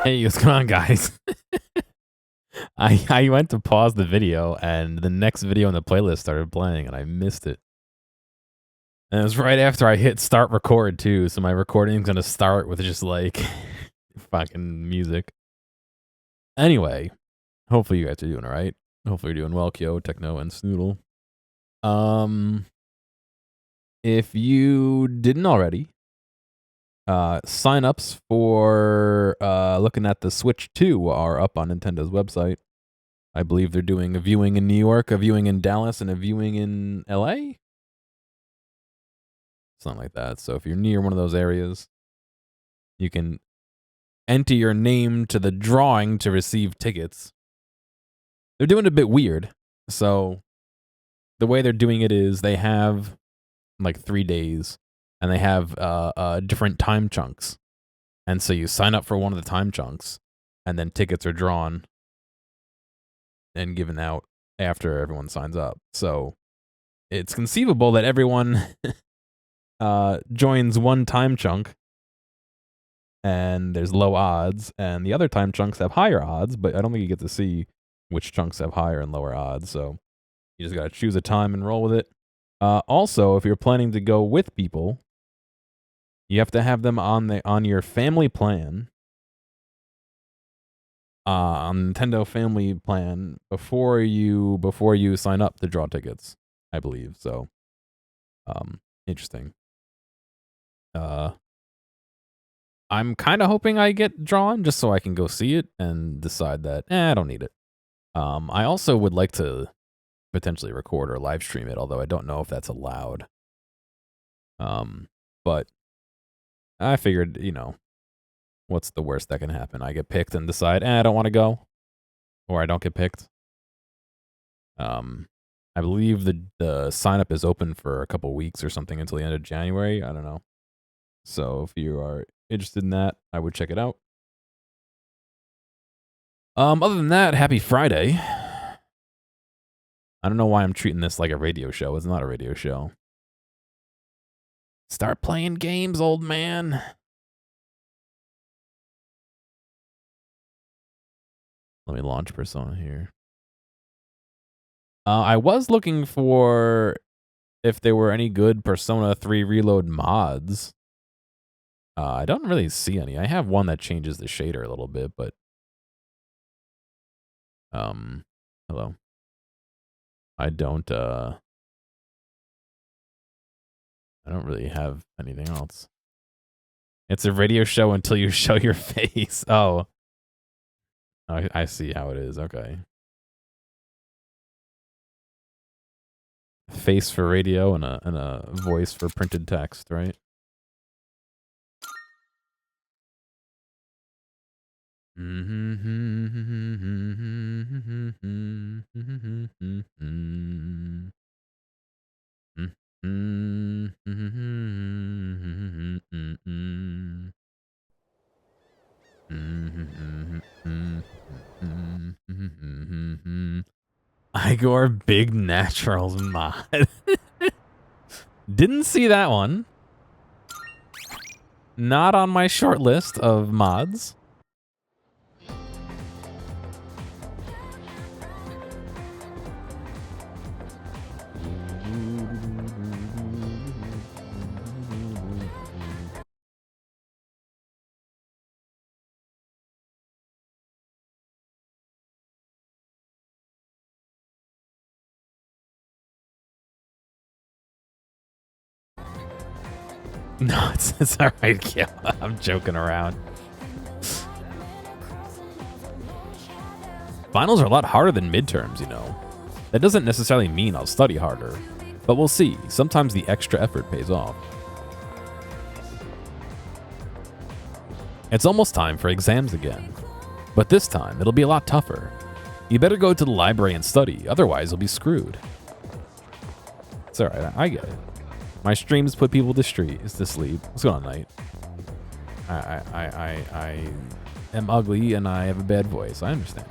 Hey, what's going on, guys? I went to pause the video, and the next video in the playlist started playing, and I missed it. And it was right after I hit start record too, so my recording's gonna start with just like fucking music. Anyway, hopefully you guys are doing all right. Hopefully you're doing well, Kyo, Techno, and Snoodle. Um, if you didn't already, sign-ups for looking at the Switch 2 are up on Nintendo's website. I believe they're doing a viewing in New York, a viewing in Dallas, and a viewing in LA? Something like that. So if you're near one of those areas, you can enter your name to the drawing to receive tickets. They're doing it a bit weird. So the way they're doing it is they have like 3 days, and they have different time chunks. And so you sign up for one of the time chunks, and then tickets are drawn and given out after everyone signs up. So it's conceivable that everyone joins one time chunk and there's low odds, and the other time chunks have higher odds, but I don't think you get to see which chunks have higher and lower odds. So you just got to choose a time and roll with it. Also, if you're planning to go with people, you have to have them on your family plan, on Nintendo Family Plan before you sign up to draw tickets, I believe. So, interesting. I'm kind of hoping I get drawn just so I can go see it and decide that I don't need it. I also would like to potentially record or live stream it, although I don't know if that's allowed. But I figured, what's the worst that can happen? I get picked and decide, I don't want to go, or I don't get picked. I believe the sign up is open for a couple weeks or something until the end of January. I don't know. So if you are interested in that, I would check it out. Other than that, happy Friday. I don't know why I'm treating this like a radio show. It's not a radio show. Start playing games, old man. Let me launch Persona here. I was looking for if there were any good Persona 3 Reload mods. I don't really see any. I have one that changes the shader a little bit, but hello. I don't really have anything else. It's a radio show until you show your face. Oh. I see how it is. Okay. Face for radio and a voice for printed text, right? Igor Big Naturals mod. Didn't see that one. Not on my short list of mods. No, it's all right, yeah. I'm joking around. Finals are a lot harder than midterms, That doesn't necessarily mean I'll study harder, but we'll see. Sometimes the extra effort pays off. It's almost time for exams again, but this time it'll be a lot tougher. You better go to the library and study, otherwise you'll be screwed. It's all right, I get it. My streams put people to sleep. What's going on, Night? I am ugly and I have a bad voice. I understand.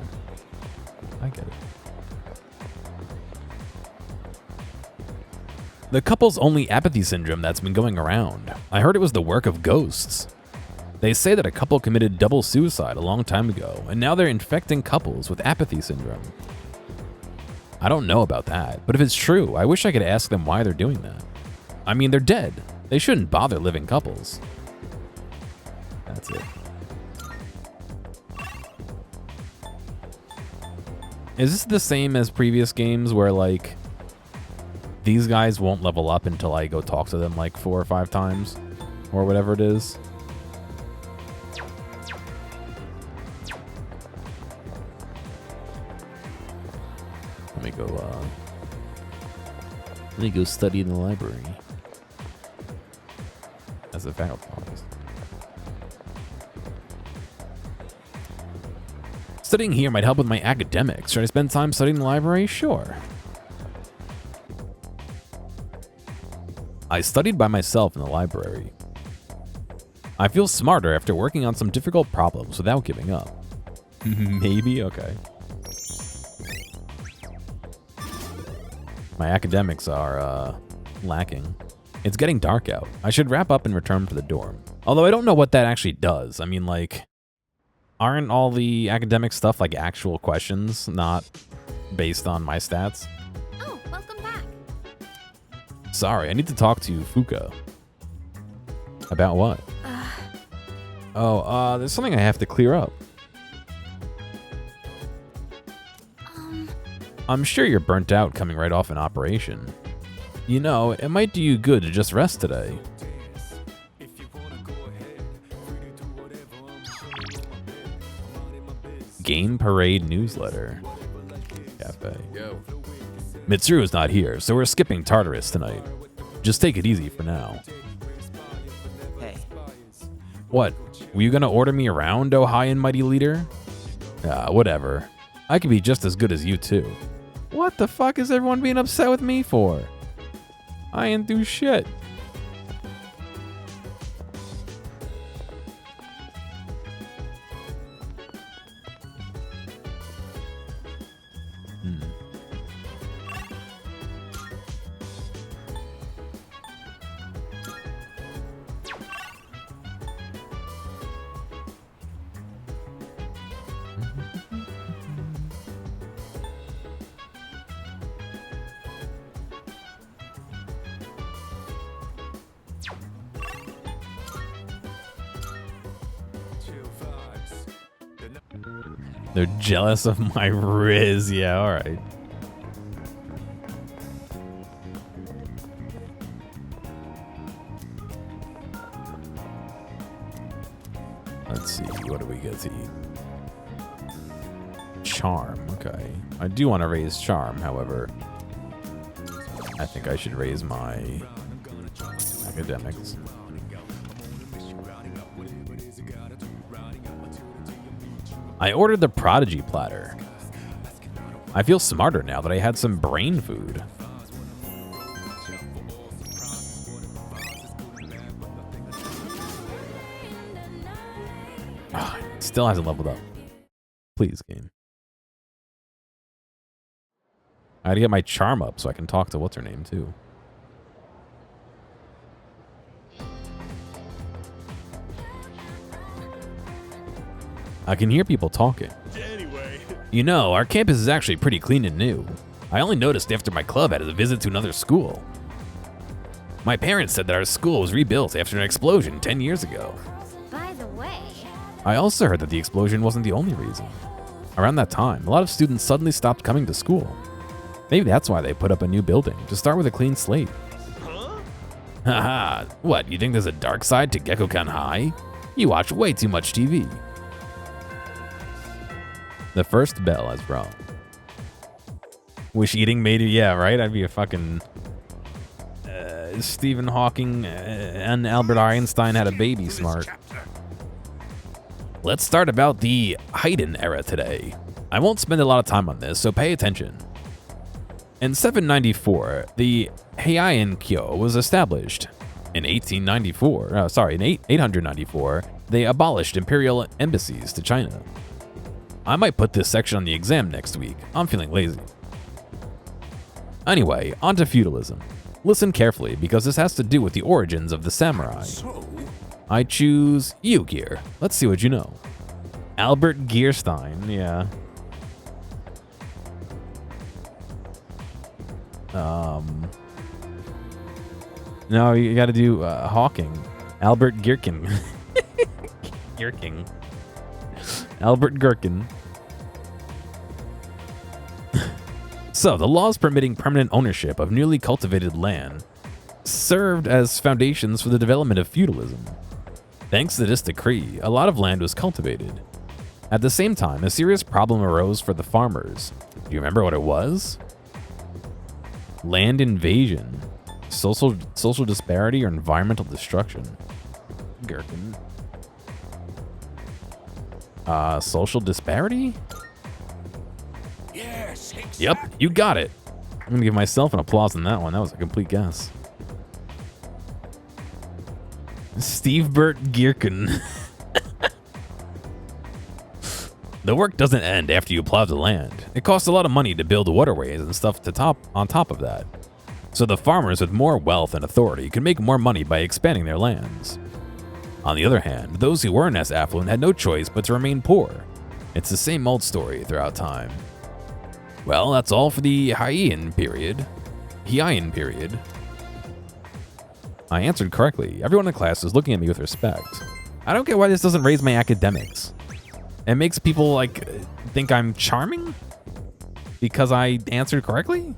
I get it. The couple's only apathy syndrome that's been going around. I heard it was the work of ghosts. They say that a couple committed double suicide a long time ago, and now they're infecting couples with apathy syndrome. I don't know about that, but if it's true, I wish I could ask them why they're doing that. I mean, they're dead. They shouldn't bother living couples. That's it. Is this the same as previous games where, like, these guys won't level up until I go talk to them like 4 or 5 times? Or whatever it is? Let me go study in the library. As a faculty office. Studying here might help with my academics. Should I spend time studying in the library? Sure. I studied by myself in the library. I feel smarter after working on some difficult problems without giving up. Maybe? Okay. My academics are, lacking. It's getting dark out. I should wrap up and return to the dorm. Although I don't know what that actually does. I mean, like, aren't all the academic stuff like actual questions, not based on my stats? Oh, welcome back. Sorry, I need to talk to Fuka. About what? There's something I have to clear up. I'm sure you're burnt out coming right off an operation. You know, it might do you good to just rest today. Game Parade newsletter. Cafe. Yo. Mitsuru's not here, so we're skipping Tarturus tonight. Just take it easy for now. Hey. What? Were you gonna order me around, oh high and mighty leader? Whatever. I could be just as good as you too. What the fuck is everyone being upset with me for? I ain't do shit. They're jealous of my Riz. Yeah, alright. Let's see, what do we get to eat? Charm, okay. I do want to raise Charm, however. I think I should raise my academics. I ordered the Prodigy platter. I feel smarter now that I had some brain food. Still hasn't leveled up. Please, game. I gotta get my charm up so I can talk to what's-her-name, too. I can hear people talking. Anyway. You know, our campus is actually pretty clean and new. I only noticed after my club had a visit to another school. My parents said that our school was rebuilt after an explosion 10 years ago. By the way, I also heard that the explosion wasn't the only reason. Around that time, a lot of students suddenly stopped coming to school. Maybe that's why they put up a new building, to start with a clean slate. Huh? Haha, what, you think there's a dark side to Gekkokan High? You watch way too much TV. The first bell has rung. Wish eating made it, yeah, right? I'd be a fucking... Stephen Hawking and Albert Einstein had a baby smart. Let's start about the Haydn era today. I won't spend a lot of time on this, so pay attention. In 794, the Heian Kyo was established. In 894, they abolished imperial embassies to China. I might put this section on the exam next week. I'm feeling lazy. Anyway, on to feudalism. Listen carefully, because this has to do with the origins of the samurai. So, I choose you, Gear. Let's see what you know. Albert Gearstein, yeah. No, you got to do Hawking. Albert Gherkin. Gherkin. Albert Gherkin. So, the laws permitting permanent ownership of newly cultivated land served as foundations for the development of feudalism. Thanks to this decree, a lot of land was cultivated. At the same time, a serious problem arose for the farmers. Do you remember what it was? Land invasion, social disparity, or environmental destruction. Gherkin. Social disparity? Yes, exactly. Yep, you got it. I'm gonna give myself an applause on that one. That was a complete guess. Steve Burt Gherkin. The work doesn't end after you plow the land. It costs a lot of money to build waterways and stuff on top of that. So the farmers with more wealth and authority can make more money by expanding their lands. On the other hand, those who weren't as affluent had no choice but to remain poor. It's the same old story throughout time. Well, that's all for the Heian period. I answered correctly. Everyone in class is looking at me with respect. I don't get why this doesn't raise my academics. It makes people, like, think I'm charming? Because I answered correctly?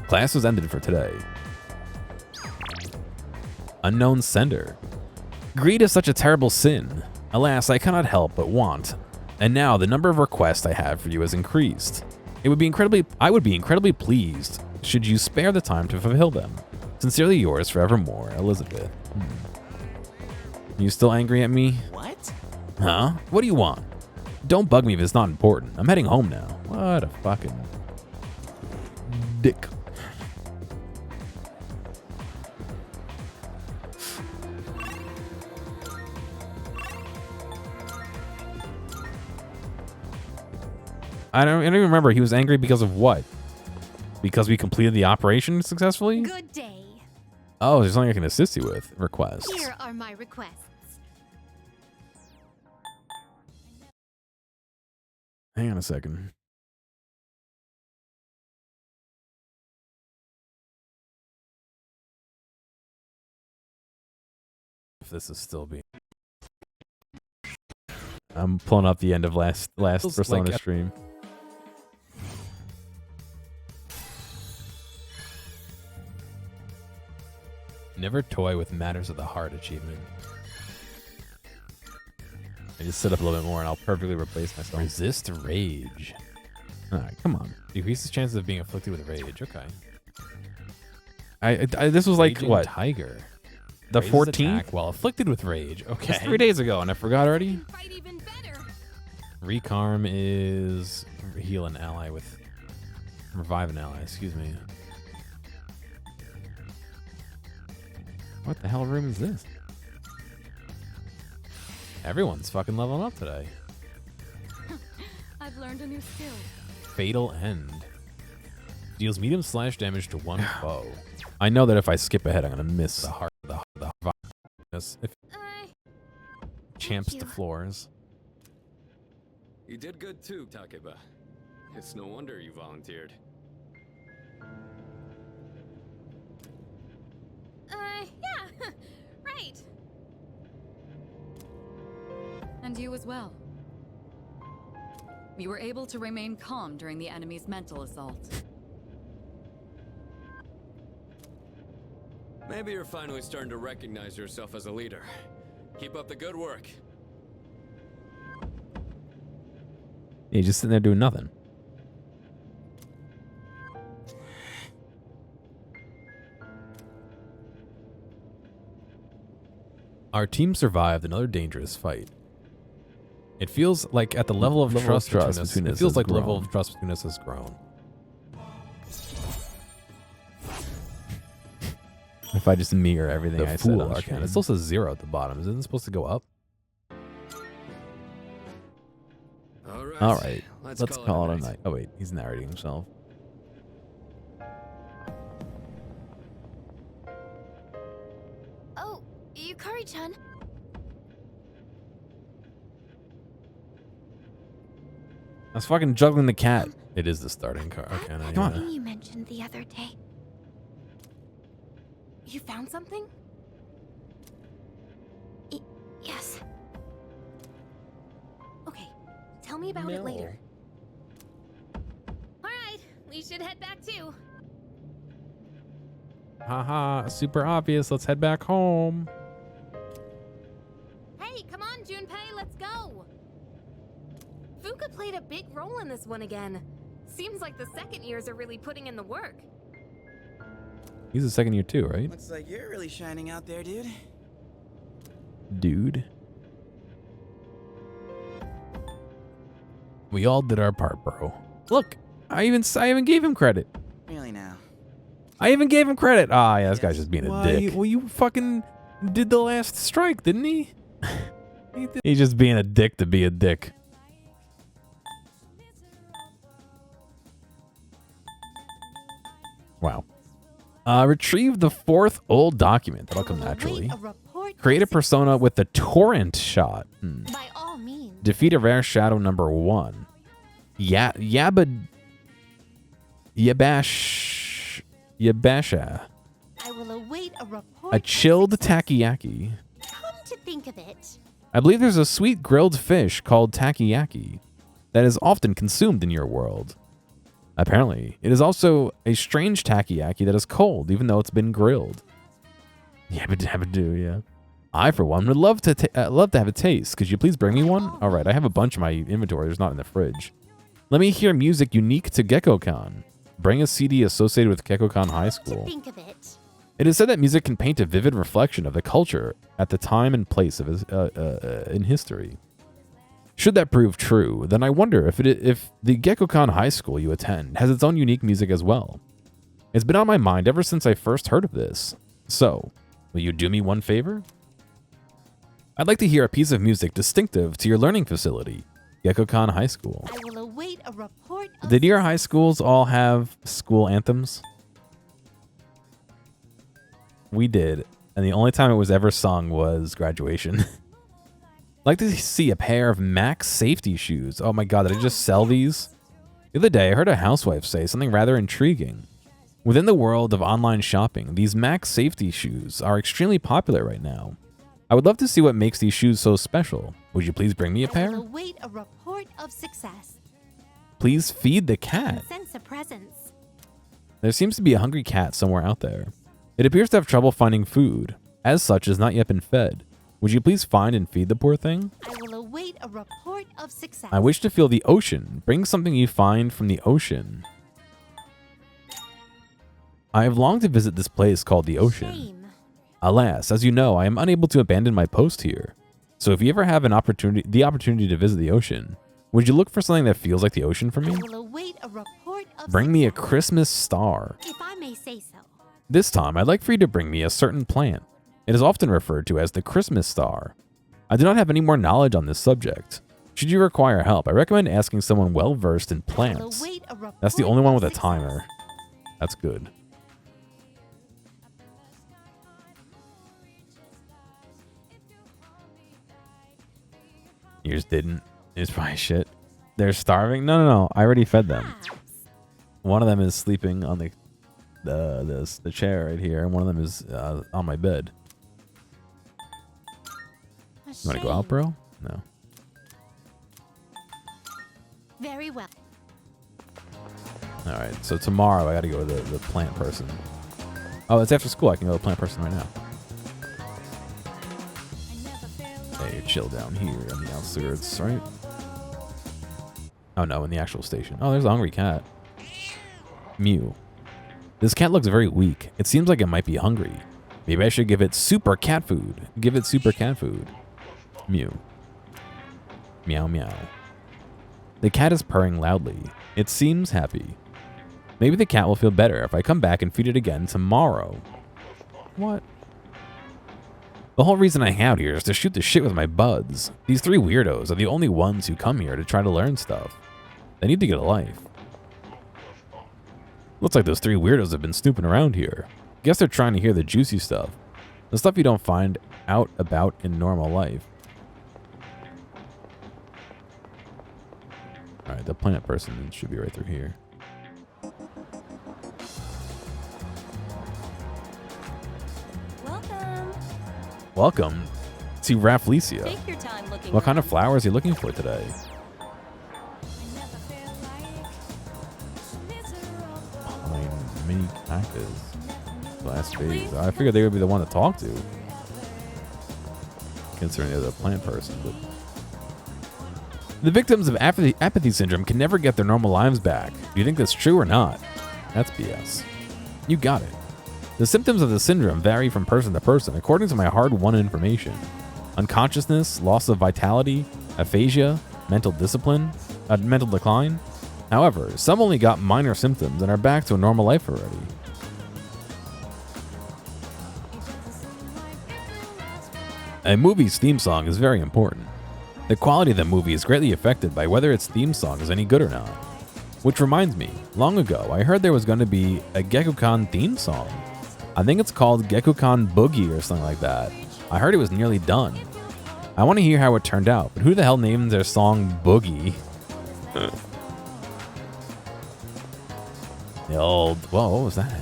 Class was ended for today. Unknown sender. Greed is such a terrible sin. Alas, I cannot help but want. And now the number of requests I have for you has increased. I would be incredibly pleased should you spare the time to fulfill them. Sincerely yours forevermore, Elizabeth. You still angry at me? What? Huh? What do you want? Don't bug me if it's not important. I'm heading home now. What a fucking dick. I don't even remember. He was angry because of what? Because we completed the operation successfully? Good day. Oh, there's something I can assist you with. Requests. Here are my requests. Hang on a second. If this is still being... I'm pulling up the end of last Persona like stream. Never toy with matters of the heart achievement. I just sit up a little bit more and I'll perfectly replace myself. Resist rage. Alright, come on. Decreases chances of being afflicted with rage. Okay. This was like, Raging what? Tiger. The Raises 14th? attack while afflicted with rage. Okay. That's 3 days ago and I forgot already. Fight even better. Recarm is heal an ally with... Revive an ally, excuse me. What the hell room is this? Everyone's fucking leveling up today. I've learned a new skill. Fatal End. Deals medium slash damage to one foe. I know that if I skip ahead, I'm gonna miss the heart. If champs you. to floors. You did good too, Takeba. It's no wonder you volunteered. Yeah, right. And you as well. You were able to remain calm during the enemy's mental assault. Maybe you're finally starting to recognize yourself as a leader. Keep up the good work. Yeah, just sitting there doing nothing. Our team survived another dangerous fight. It feels like at the level of trust between us, it feels like the level of trust between us has grown. If I just mirror everything I said on Arcana. It still says 0 at the bottom. Isn't it supposed to go up? All right. Let's call it a night. Oh wait, he's narrating himself. your courage, hun. I was fucking juggling the cat. It is the starting car. Okay, now, That come on. thing you mentioned the other day. You found something? Yes. Okay, tell me about it later. All right, we should head back too. Haha, super obvious. Let's head back home. Hey, come on, Junpei, let's go. Fuka played a big role in this one again. Seems like the second years are really putting in the work. He's a second year too, right? Looks like you're really shining out there, dude. Dude. We all did our part, bro. Look, I even gave him credit. Really now. I even gave him credit. Ah, yeah, this guy's Yes. just being a Why, dick. well, you fucking did the last strike, didn't he? He's just being a dick to be a dick. Wow. Retrieve the 4th old document. That'll come naturally. Create a persona with the torrent shot. By all means. Defeat a rare shadow number 1. Yabasha. I will await a report. A of chilled success. takoyaki. Come to think of it, I believe there's a sweet grilled fish called takoyaki that is often consumed in your world. Apparently, it is also a strange takoyaki that is cold, even though it's been grilled. Yabba-dabba-doo, yeah. I, for one, would love to have a taste. Could you please bring me one? All right, I have a bunch in my inventory. There's not in the fridge. Let me hear music unique to GeckoCon. Bring a CD associated with GeckoCon High to School. think of it. It is said that music can paint a vivid reflection of the culture at the time and place of in history. Should that prove true, then I wonder if the GeckoCon High School you attend has its own unique music as well. It's been on my mind ever since I first heard of this. So, will you do me one favor? I'd like to hear a piece of music distinctive to your learning facility, GeckoCon High School. I will await a report of Did your high schools all have school anthems? We did, and the only time it was ever sung was graduation. I'd like to see a pair of Max safety shoes. Oh my god, did I just sell these? The other day, I heard a housewife say something rather intriguing. Within the world of online shopping, these Max safety shoes are extremely popular right now. I would love to see what makes these shoes so special. Would you please bring me a I pair? will await a report of success. Please feed the cat. Sense a presence. There seems to be a hungry cat somewhere out there. It appears to have trouble finding food. As such, has not yet been fed. Would you please find and feed the poor thing? I will await a report of success. I wish to feel the ocean. Bring something you find from the ocean. I have longed to visit this place called the ocean. Shame. Alas, as you know, I am unable to abandon my post here. So if you ever have the opportunity to visit the ocean, would you look for something that feels like the ocean for I me? will await a report of Bring me a success. Christmas star. If I may say so. This time, I'd like for you to bring me a certain plant. It is often referred to as the Christmas star. I do not have any more knowledge on this subject. Should you require help, I recommend asking someone well-versed in I will plants. await a report That's the only one of with a success. timer. That's good. Yours didn't. It's probably shit. They're starving? No. I already fed them. Perhaps. One of them is sleeping on the chair right here, and one of them is on my bed. A You want to go out, shame. bro? No. Very well. All right. So tomorrow I got to go to the plant person. Oh, it's after school. I can go to the plant person right now. Hey, chill down here on the outskirts, right? Oh no, in the actual station. Oh, there's a hungry cat. Mew. This cat looks very weak. It seems like it might be hungry. Maybe I should give it super cat food. Give it super cat food. Mew. Meow meow. The cat is purring loudly. It seems happy. Maybe the cat will feel better if I come back and feed it again tomorrow. What? The whole reason I hang out here is to shoot the shit with my buds. These 3 weirdos are the only ones who come here to try to learn stuff. They need to get a life. Looks like those 3 weirdos have been snooping around here. Guess they're trying to hear the juicy stuff. The stuff you don't find out about in normal life. Alright, the planet person should be right through here. Welcome to Rafflesia. Take your time looking What kind of around. flowers are you looking for today? Mini cactus. Last phase. I figured they would be the one to talk to. Considering they're the plant person, but the victims of apathy syndrome can never get their normal lives back. Do you think that's true or not? That's BS. You got it. The symptoms of the syndrome vary from person to person according to my hard-won information. Unconsciousness, loss of vitality, aphasia, mental decline. However, some only got minor symptoms and are back to a normal life already. A movie's theme song is very important. The quality of the movie is greatly affected by whether its theme song is any good or not. Which reminds me, long ago I heard there was going to be a Gekko-kan theme song. I think it's called Gekko-kan Boogie or something like that. I heard it was nearly done. I want to hear how it turned out, but who the hell named their song Boogie? The old... Whoa, what was that?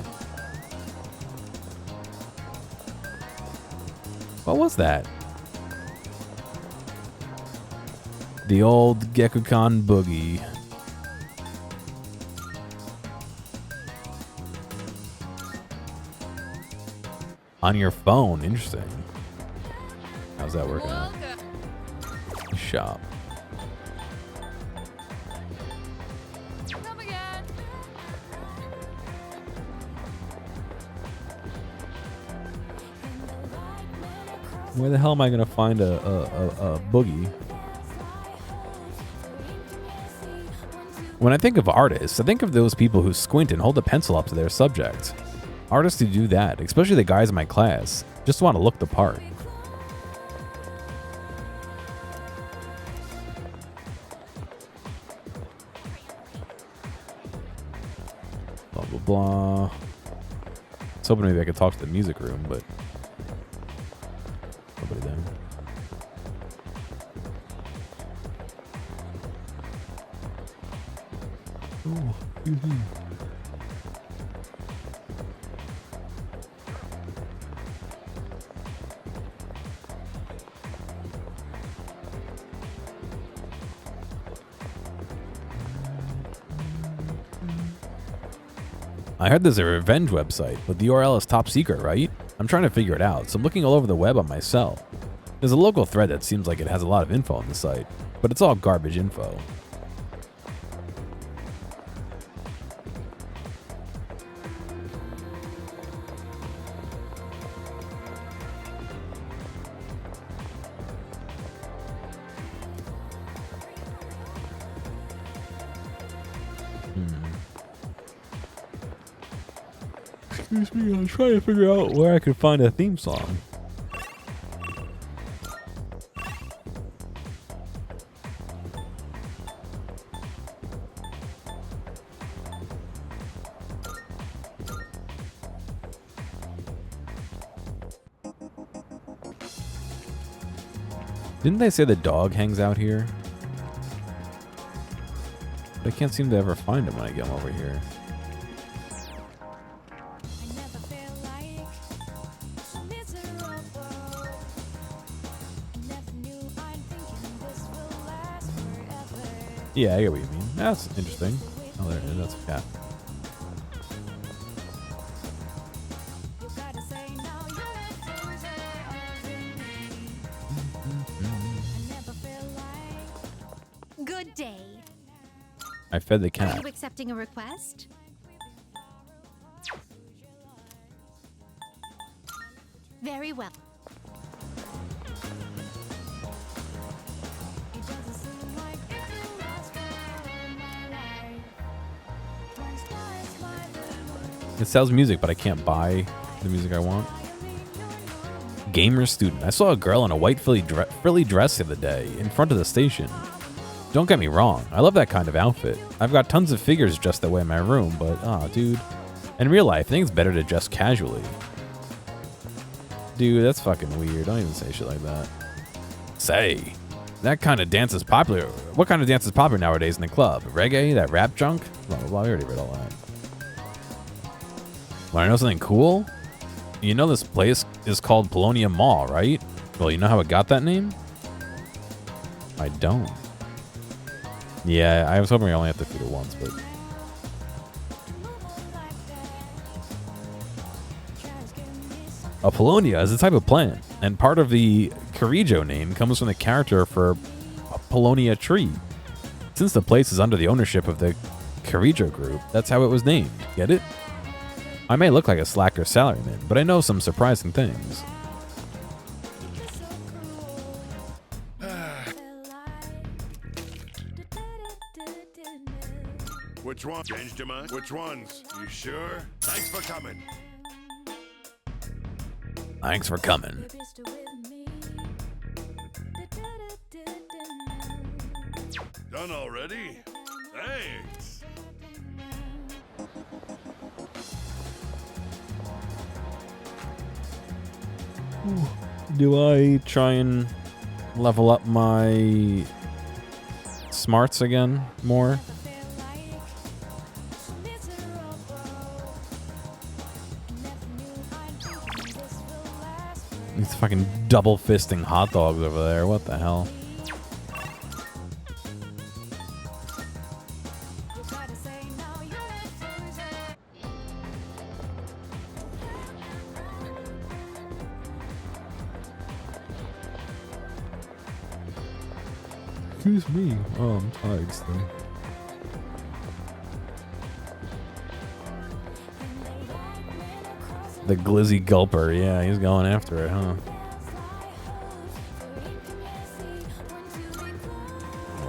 What was that? The old Gekko-kan Boogie. On your phone, interesting. How's that working out? Shop. Come again. Where the hell am I gonna find a boogie? When I think of artists, I think of those people who squint and hold a pencil up to their subject. Artists who do that, especially the guys in my class, just want to look the part. Blah, blah, blah. I was hoping maybe I could talk to the music room, but nobody there. Oh, excuse me. I heard there's a revenge website, but the URL is top secret, right? I'm trying to figure it out, so I'm looking all over the web on my cell. There's a local thread that seems like it has a lot of info on the site, but it's all garbage info. Excuse me, I'm trying to figure out where I could find a theme song. Didn't they say the dog hangs out here? But I can't seem to ever find him when I get him over here. Yeah, I get what you mean. That's interesting. Oh, there it is. That's a cat. Good day. I fed the Are cat. you accepting a request? Very well. It sells music, but I can't buy the music I want. Gamer student. I saw a girl in a white frilly dress the other day in front of the station. Don't get me wrong, I love that kind of outfit. I've got tons of figures dressed that way in my room, but dude. In real life, I think it's better to dress casually. Dude, that's fucking weird. Don't even say shit like that. Say. That kind of dance is popular. What kind of dance is popular nowadays in the club? Reggae? That rap junk? Blah, blah, blah. I already read all that. Want to know something cool? You know this place is called Polonia Mall, right? Well, you know how it got that name? I don't. Yeah, I was hoping I only have to feed it once, but... A Polonia is a type of plant, and part of the Carijo name comes from the character for a Polonia tree. Since the place is under the ownership of the Carijo group, that's how it was named. Get it? I may look like a slacker salaryman, but I know some surprising things. Which one? Changed your mind? Which ones? You sure? Thanks for coming. Thanks for coming. Done already? Thanks. Do I try and level up my smarts again more? These fucking double fisting hot dogs over there. What the hell? Excuse me. Oh, I'm tired still. The glizzy gulper. Yeah, he's going after it, huh?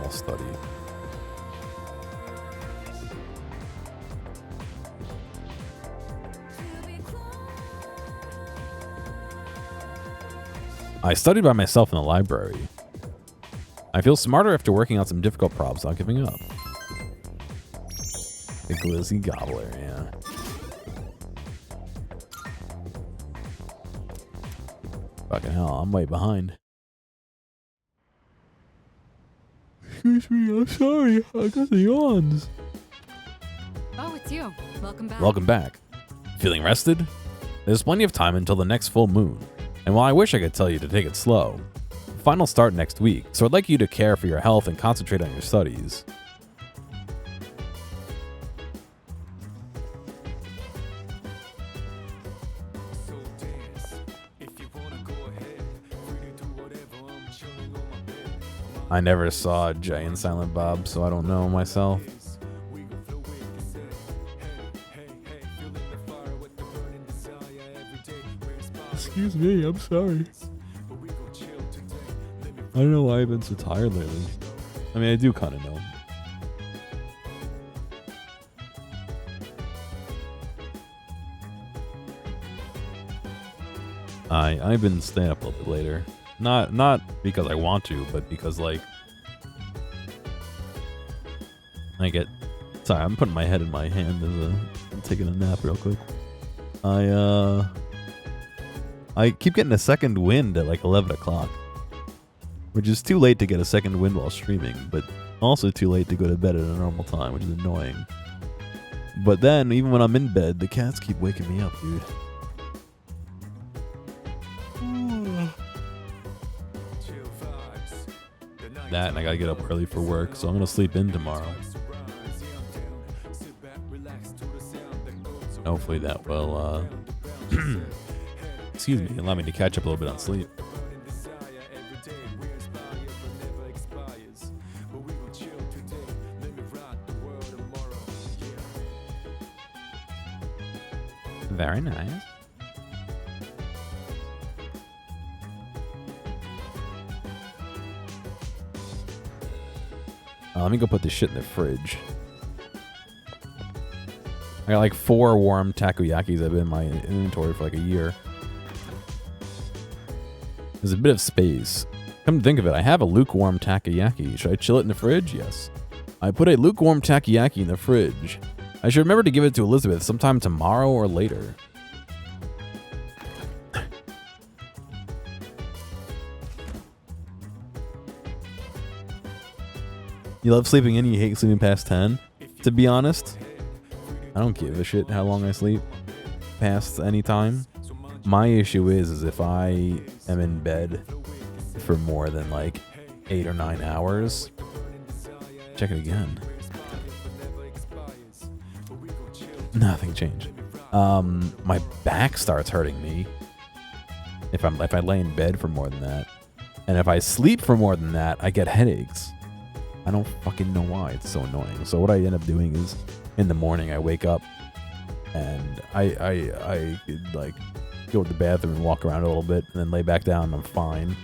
I'll study. I studied by myself in the library. I feel smarter after working on some difficult problems without giving up. The glizzy gobbler, yeah. Fucking hell, I'm way behind. Excuse me, I'm sorry. I got the yawns. Oh, it's you. Welcome back. Welcome back. Feeling rested? There's plenty of time until the next full moon. And while I wish I could tell you to take it slow, the final start next week, so I'd like you to care for your health and concentrate on your studies. I never saw Jay and Silent Bob, so I don't know myself. Excuse me, I'm sorry. I don't know why I've been so tired lately. I mean, I do kind of know. I've been staying up a little bit later. Not because I want to, but because like I get sorry, I'm putting my head in my hand as I'm taking a nap real quick. I keep getting a second wind at like 11 o'clock, which is too late to get a second wind while streaming, but also too late to go to bed at a normal time, which is annoying. But then, even when I'm in bed, the cats keep waking me up, dude. That, and I gotta get up early for work, so I'm gonna sleep in tomorrow. Hopefully that will, excuse me, allow me to catch up a little bit on sleep. Very nice. Let me go put this shit in the fridge. I got like 4 warm takoyakis that have been in my inventory for like a year. There's a bit of space. Come to think of it, I have a lukewarm takoyaki. Should I chill it in the fridge? Yes. I put a lukewarm takoyaki in the fridge. I should remember to give it to Elizabeth sometime tomorrow or later. You love sleeping in, you hate sleeping past 10? To be honest, I don't give a shit how long I sleep past any time. My issue is if I am in bed for more than like 8 or 9 hours. Check it again. Nothing changed. My back starts hurting me if I lay in bed for more than that. And if I sleep for more than that, I get headaches. I don't fucking know why. It's so annoying. So what I end up doing is in the morning I wake up and I like go to the bathroom and walk around a little bit and then lay back down and I'm fine.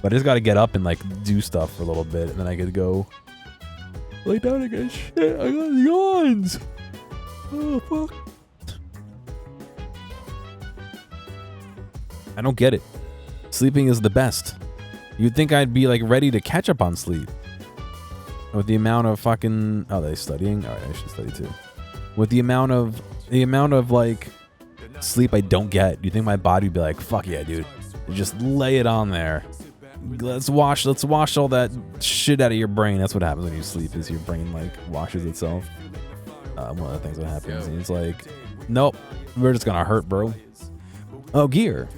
But I just got to get up and like do stuff for a little bit and then I get to go lay down again. Shit, I got yawns. Oh fuck. I don't get it. Sleeping is the best. You'd think I'd be like ready to catch up on sleep. With the amount of fucking... Oh, they studying? Alright, I should study too. With the amount of like sleep I don't get, you think my body would be like, fuck yeah, dude. Just lay it on there. Let's wash all that shit out of your brain. That's what happens when you sleep, is your brain like washes itself. One of the things that happens. And it's like, nope, we're just gonna hurt, bro. Oh, gear.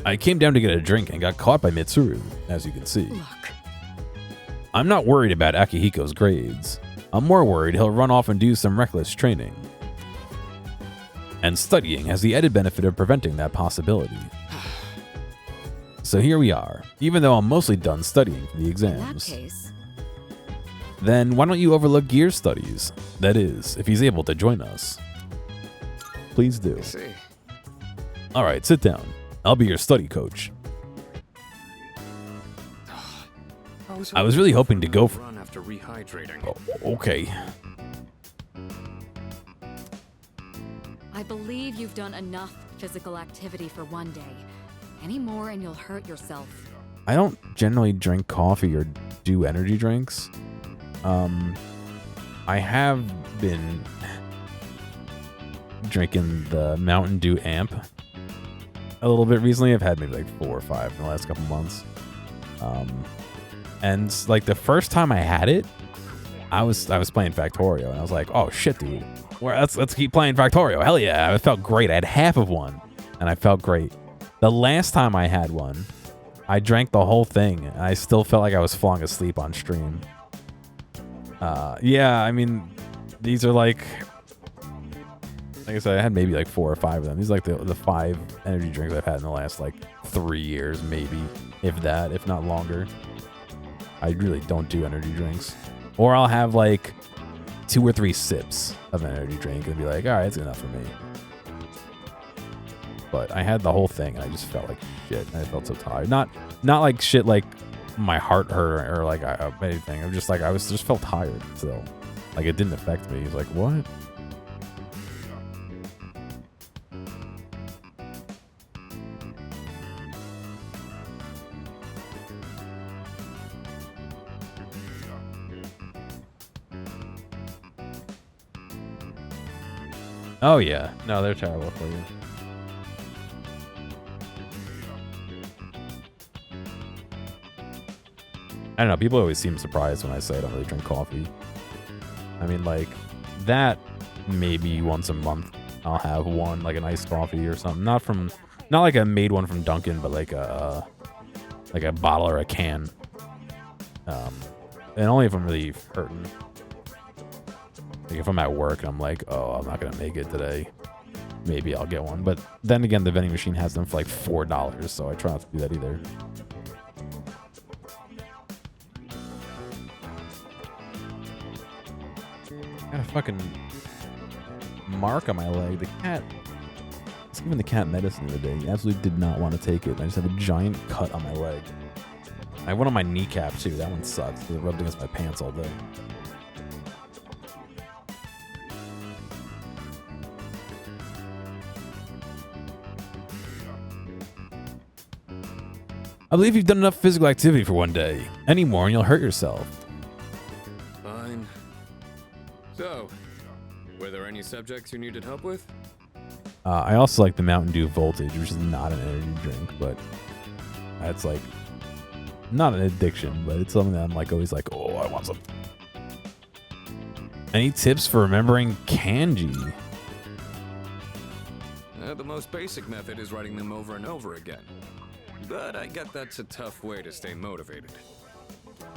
I came down to get a drink and got caught by Mitsuru, as you can see. Look. I'm not worried about Akihiko's grades. I'm more worried he'll run off and do some reckless training. And studying has the added benefit of preventing that possibility. So here we are, even though I'm mostly done studying for the In exams. that case, Then why don't you overlook Gear's studies? That is, if he's able to join us. Please do. I see. Alright, sit down. I'll be your study coach. I was really hoping to go for... Run after rehydrating. Oh, okay. I believe you've done enough physical activity for one day. Any more and you'll hurt yourself. I don't generally drink coffee or do energy drinks. I have been drinking the Mountain Dew Amp a little bit recently. I've had maybe like 4 or 5 in the last couple months. And like the first time I had it, I was playing Factorio and I was like, oh shit, dude. Let's keep playing Factorio. Hell yeah. I felt great. I had half of one and I felt great. The last time I had one, I drank the whole thing and I still felt like I was falling asleep on stream. Yeah, I mean, these are like I said, I had maybe like 4 or 5 of them. These are like the 5 energy drinks I've had in the last like 3 years, maybe, if that, if not longer. I really don't do energy drinks. Or I'll have like 2 or 3 sips of an energy drink and be like, all right, it's enough for me. But I had the whole thing and I just felt like shit. I felt so tired. Not like shit like my heart hurt or like anything. I'm just like, I just felt tired still. Like it didn't affect me. It was like, what? Oh yeah. No, they're terrible for you. I don't know. People always seem surprised when I say I don't really drink coffee. I mean, like, that maybe once a month I'll have one, like an iced coffee or something. Not like I made one from Dunkin', but like a bottle or a can. And only if I'm really hurting. Like if I'm at work and I'm like, oh, I'm not gonna make it today, maybe I'll get one. But then again, the vending machine has them for like $4, so I try not to do that either. Got a fucking mark on my leg. The cat. I was giving the cat medicine the other day. He absolutely did not want to take it. I just have a giant cut on my leg. I have one on my kneecap too. That one sucks. It rubbed against my pants all day. I believe you've done enough physical activity for one day. Any more and you'll hurt yourself. Fine. So, were there any subjects you needed help with? I also like the Mountain Dew Voltage, which is not an energy drink, but that's like not an addiction, but it's something that I'm like always like, oh, I want some. Any tips for remembering kanji? The most basic method is writing them over and over again. But I get that's a tough way to stay motivated.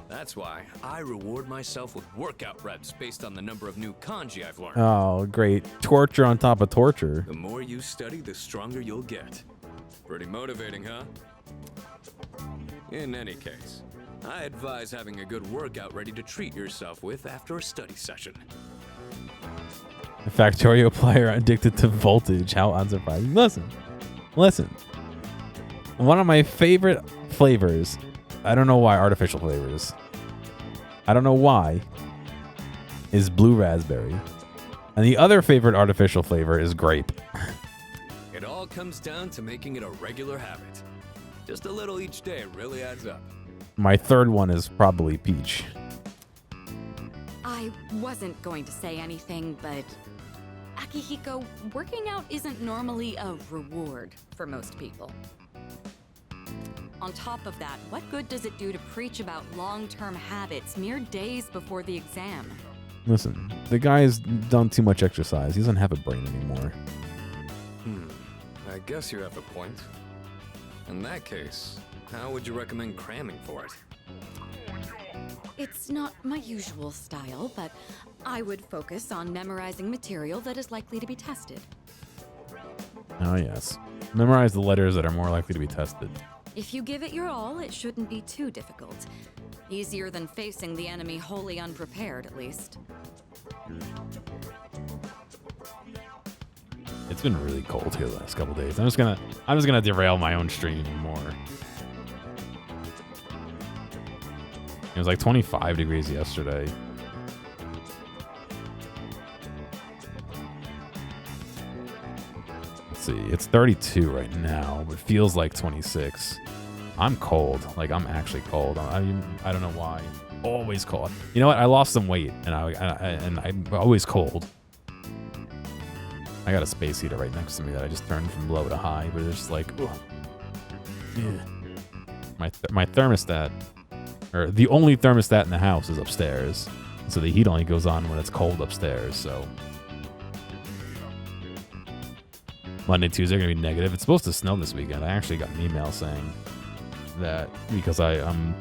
That's why I reward myself with workout reps based on the number of new kanji I've learned. Oh, great. Torture on top of torture. The more you study, the stronger you'll get. Pretty motivating, huh? In any case, I advise having a good workout ready to treat yourself with after a study session. A Factorio player addicted to voltage. How unsurprising. Listen. One of my favorite flavors, I don't know why, artificial flavors, I don't know why, is blue raspberry. And the other favorite artificial flavor is grape. It all comes down to making it a regular habit. Just a little each day really adds up. My third one is probably peach. I wasn't going to say anything, but Akihiko, working out isn't normally a reward for most people. On top of that, what good does it do to preach about long-term habits mere days before the exam? Listen, the guy's done too much exercise. He doesn't have a brain anymore. I guess you have a point. In that case, how would you recommend cramming for it? It's not my usual style, but I would focus on memorizing material that is likely to be tested. Oh, yes. Memorize the letters that are more likely to be tested. If you give it your all, it shouldn't be too difficult. Easier than facing the enemy wholly unprepared, at least. It's been really cold here the last couple days. I'm just gonna derail my own stream even more. It was like 25 degrees yesterday. Let's see, it's 32 right now, but feels like 26. I'm cold. Like, I'm actually cold. I don't know why. Always cold. You know what? I lost some weight, and I'm always cold. I got a space heater right next to me that I just turned from low to high, but it's just like, ugh. Yeah. My thermostat, or the only thermostat in the house, is upstairs, so the heat only goes on when it's cold upstairs. So Monday, Tuesday are gonna be negative. It's supposed to snow this weekend. I actually got an email saying that because I'm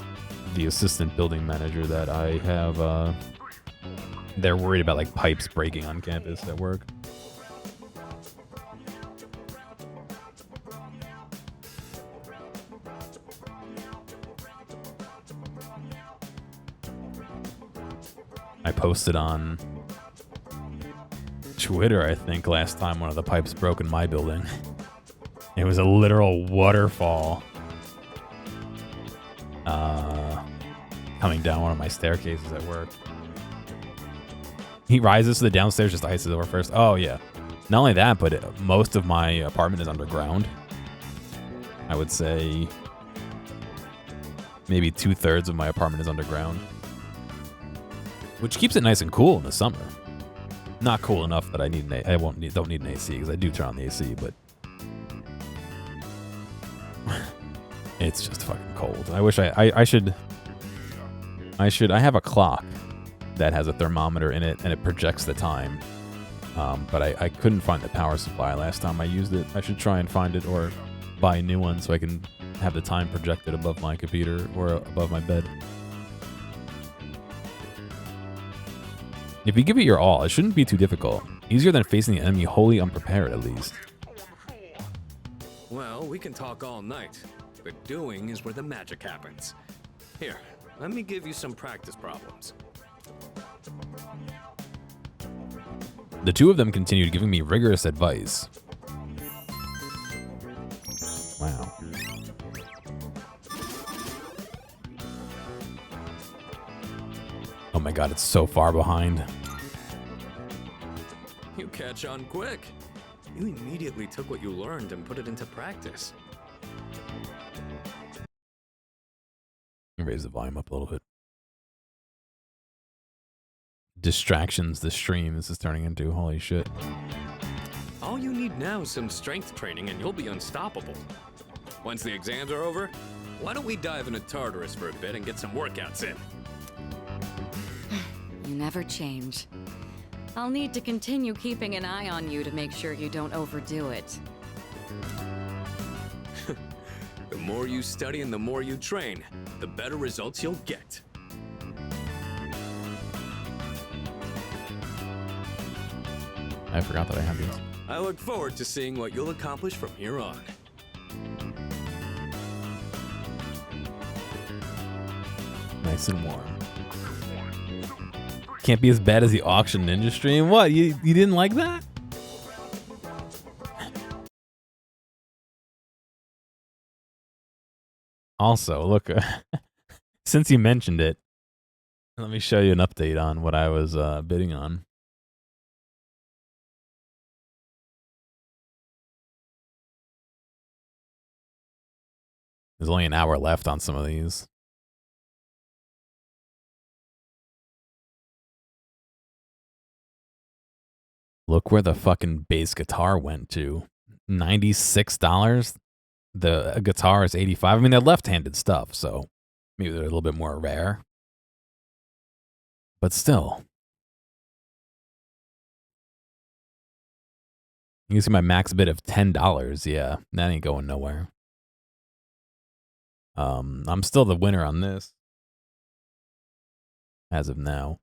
the assistant building manager, that I have they're worried about like pipes breaking on campus at work. I posted on Twitter, I think, last time one of the pipes broke in my building. It was a literal waterfall coming down one of my staircases at work. He rises to the downstairs, just ices over first. Oh, yeah. Not only that, but most of my apartment is underground. I would say maybe 2/3 of my apartment is underground, which keeps it nice and cool in the summer. Not cool enough that don't need an AC, because I do turn on the AC, but it's just fucking cold. I wish I have a clock that has a thermometer in it, and it projects the time. But I couldn't find the power supply last time I used it. I should try and find it or buy a new one so I can have the time projected above my computer or above my bed. If you give it your all, it shouldn't be too difficult. Easier than facing the enemy wholly unprepared, at least. Well, we can talk all night, but doing is where the magic happens. Here, let me give you some practice problems. The two of them continued giving me rigorous advice. Wow. Oh my god, it's so far behind. You catch on quick. You immediately took what you learned and put it into practice. Raise the volume up a little bit. Distractions this stream this is turning into. Holy shit. All you need now is some strength training and you'll be unstoppable. Once the exams are over, why don't we dive into Tarturus for a bit and get some workouts in? You never change. I'll need to continue keeping an eye on you to make sure you don't overdo it. The more you study and the more you train, the better results you'll get. I forgot that I had these. I look forward to seeing what you'll accomplish from here on. Nice and warm. Can't be as bad as the auction ninja stream. What? You didn't like that? Also, look, since you mentioned it, let me show you an update on what I was bidding on. There's only an hour left on some of these. Look where the fucking bass guitar went to. $96. The guitar is $85. I mean, they're left-handed stuff, so maybe they're a little bit more rare. But still. You can see my max bid of $10. Yeah, that ain't going nowhere. I'm still the winner on this. As of now.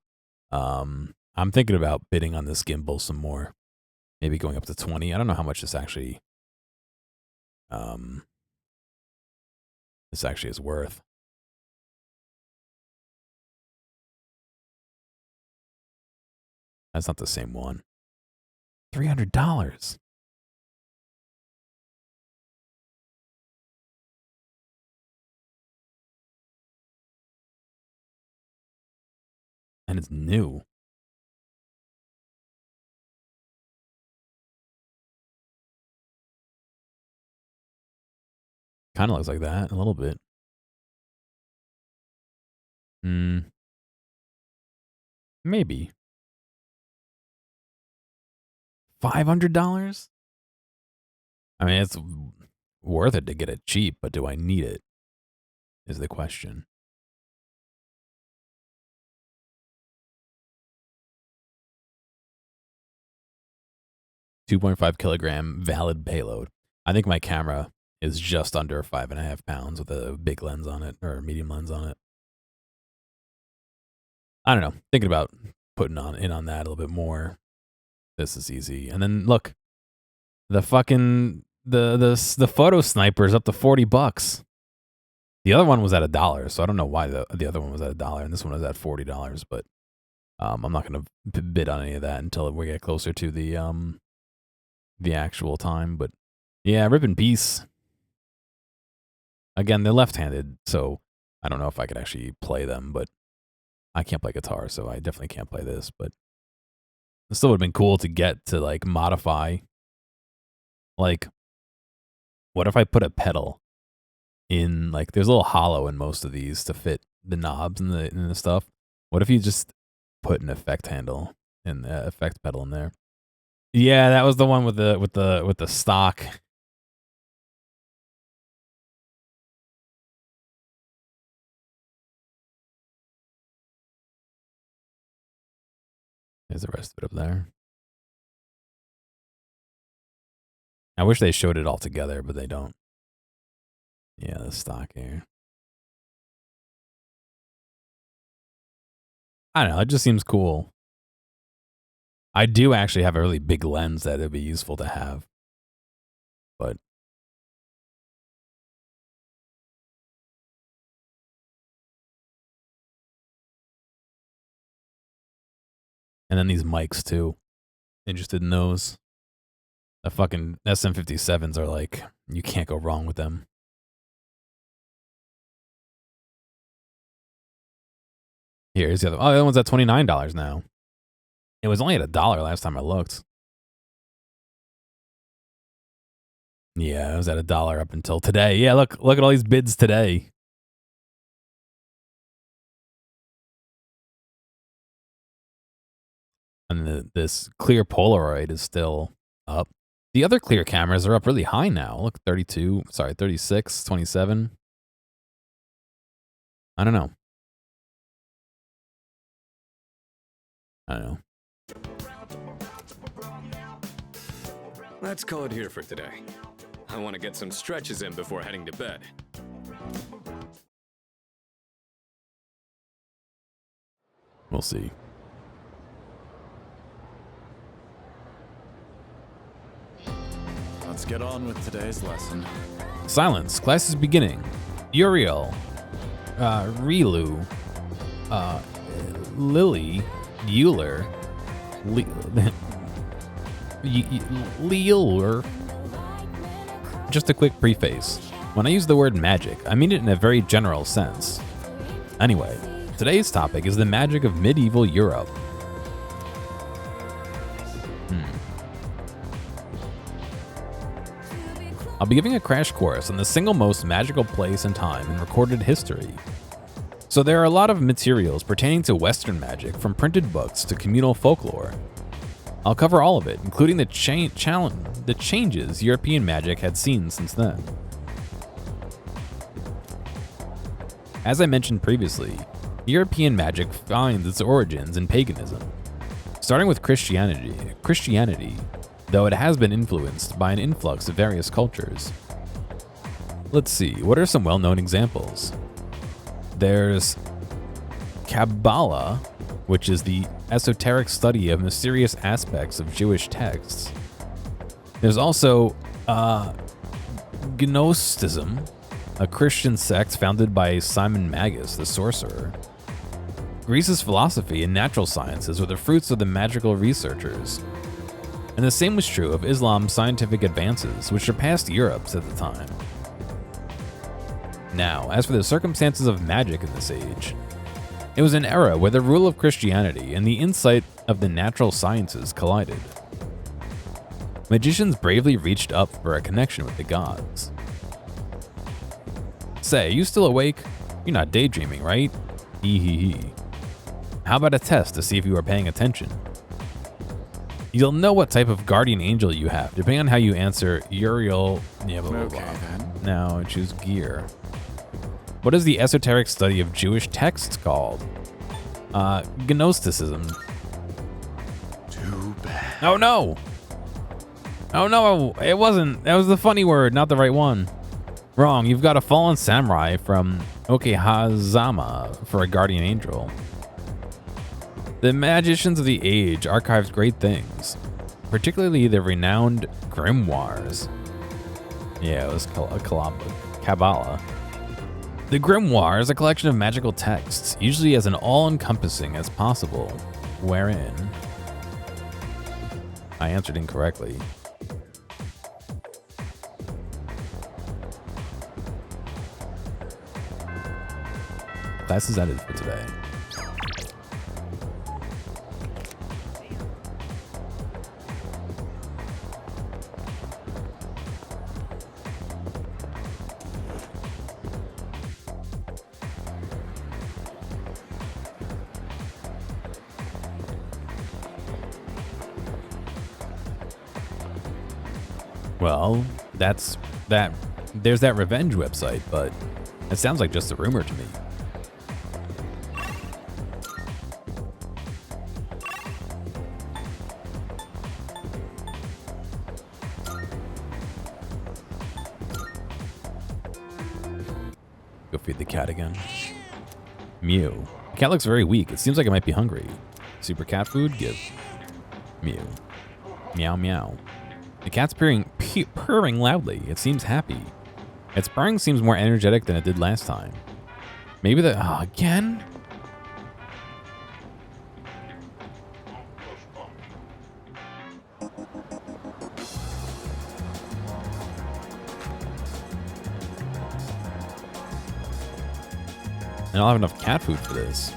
I'm thinking about bidding on this gimbal some more. Maybe going up to 20. I don't know how much this actually is worth. That's not the same one. $300. And it's new. Kind of looks like that a little bit. Maybe. $500? I mean, it's worth it to get it cheap, but do I need it? Is the question. .5 kilogram valid payload. I think my camera is just under 5.5 pounds with a big lens on it, or a medium lens on it. I don't know. Thinking about putting in on that a little bit more. This is easy. And then look, the fucking the photo sniper is up to $40. The other one was at $1, so I don't know why the other one was at $1 and this one was at $40. But I'm not gonna bid on any of that until we get closer to the actual time. But yeah, rip in peace. Again, they're left-handed, so I don't know if I could actually play them, but I can't play guitar, so I definitely can't play this. But it still would have been cool to get to like modify. Like, what if I put a pedal in, like, there's a little hollow in most of these to fit the knobs and the stuff. What if you just put an effect handle and the effect pedal in there? Yeah, that was the one with the stock. There's the rest of it up there. I wish they showed it all together, but they don't. Yeah, the stock here. I don't know. It just seems cool. I do actually have a really big lens that it'd be useful to have. But and then these mics too. Interested in those. The fucking SM57s are like, you can't go wrong with them. Here's the other. Oh, the other one's at $29 now. It was only at $1 last time I looked. Yeah, it was at $1 up until today. Yeah, look at all these bids today. And this clear Polaroid is still up. The other clear cameras are up really high now. Look, 36, 27. I don't know. Let's call it here for today. I want to get some stretches in before heading to bed. We'll see. Let's get on with today's lesson. Silence. Class is beginning. Uriel, Rilu, Lily, Euler, Leeler. Just a quick preface. When I use the word magic, I mean it in a very general sense. Anyway, today's topic is the magic of medieval Europe. I'll be giving a crash course on the single most magical place and time in recorded history. So there are a lot of materials pertaining to Western magic, from printed books to communal folklore. I'll cover all of it, including the changes European magic had seen since then. As I mentioned previously, European magic finds its origins in paganism, starting with Christianity, though it has been influenced by an influx of various cultures. Let's see, what are some well-known examples? There's Kabbalah, which is the esoteric study of mysterious aspects of Jewish texts. There's also Gnosticism, a Christian sect founded by Simon Magus, the sorcerer. Greece's philosophy and natural sciences were the fruits of the magical researchers. And the same was true of Islam's scientific advances, which surpassed Europe's at the time. Now, as for the circumstances of magic in this age, it was an era where the rule of Christianity and the insight of the natural sciences collided. Magicians bravely reached up for a connection with the gods. Say, are you still awake? You're not daydreaming, right? Hee hee hee. How about a test to see if you are paying attention? You'll know what type of guardian angel you have, depending on how you answer Uriel, blah, blah, blah, blah. Okay, then. Now choose gear. What is the esoteric study of Jewish texts called? Gnosticism. Too bad. Oh no! Oh no, it wasn't. That was the funny word, not the right one. Wrong, you've got a fallen samurai from Hmantheawsome for a guardian angel. The magicians of the age archived great things, particularly the renowned grimoires. Yeah, it was Kabbalah. The grimoire is a collection of magical texts, usually as an all-encompassing as possible, wherein... I answered incorrectly. Class is ended for today. Well, there's that revenge website, but it sounds like just a rumor to me. Go feed the cat again. Mew. The cat looks very weak. It seems like it might be hungry. Super cat food? Give. Mew. Meow meow. The cat's purring loudly. It seems happy. Its purring seems more energetic than it did last time. Maybe again? I don't have enough cat food for this.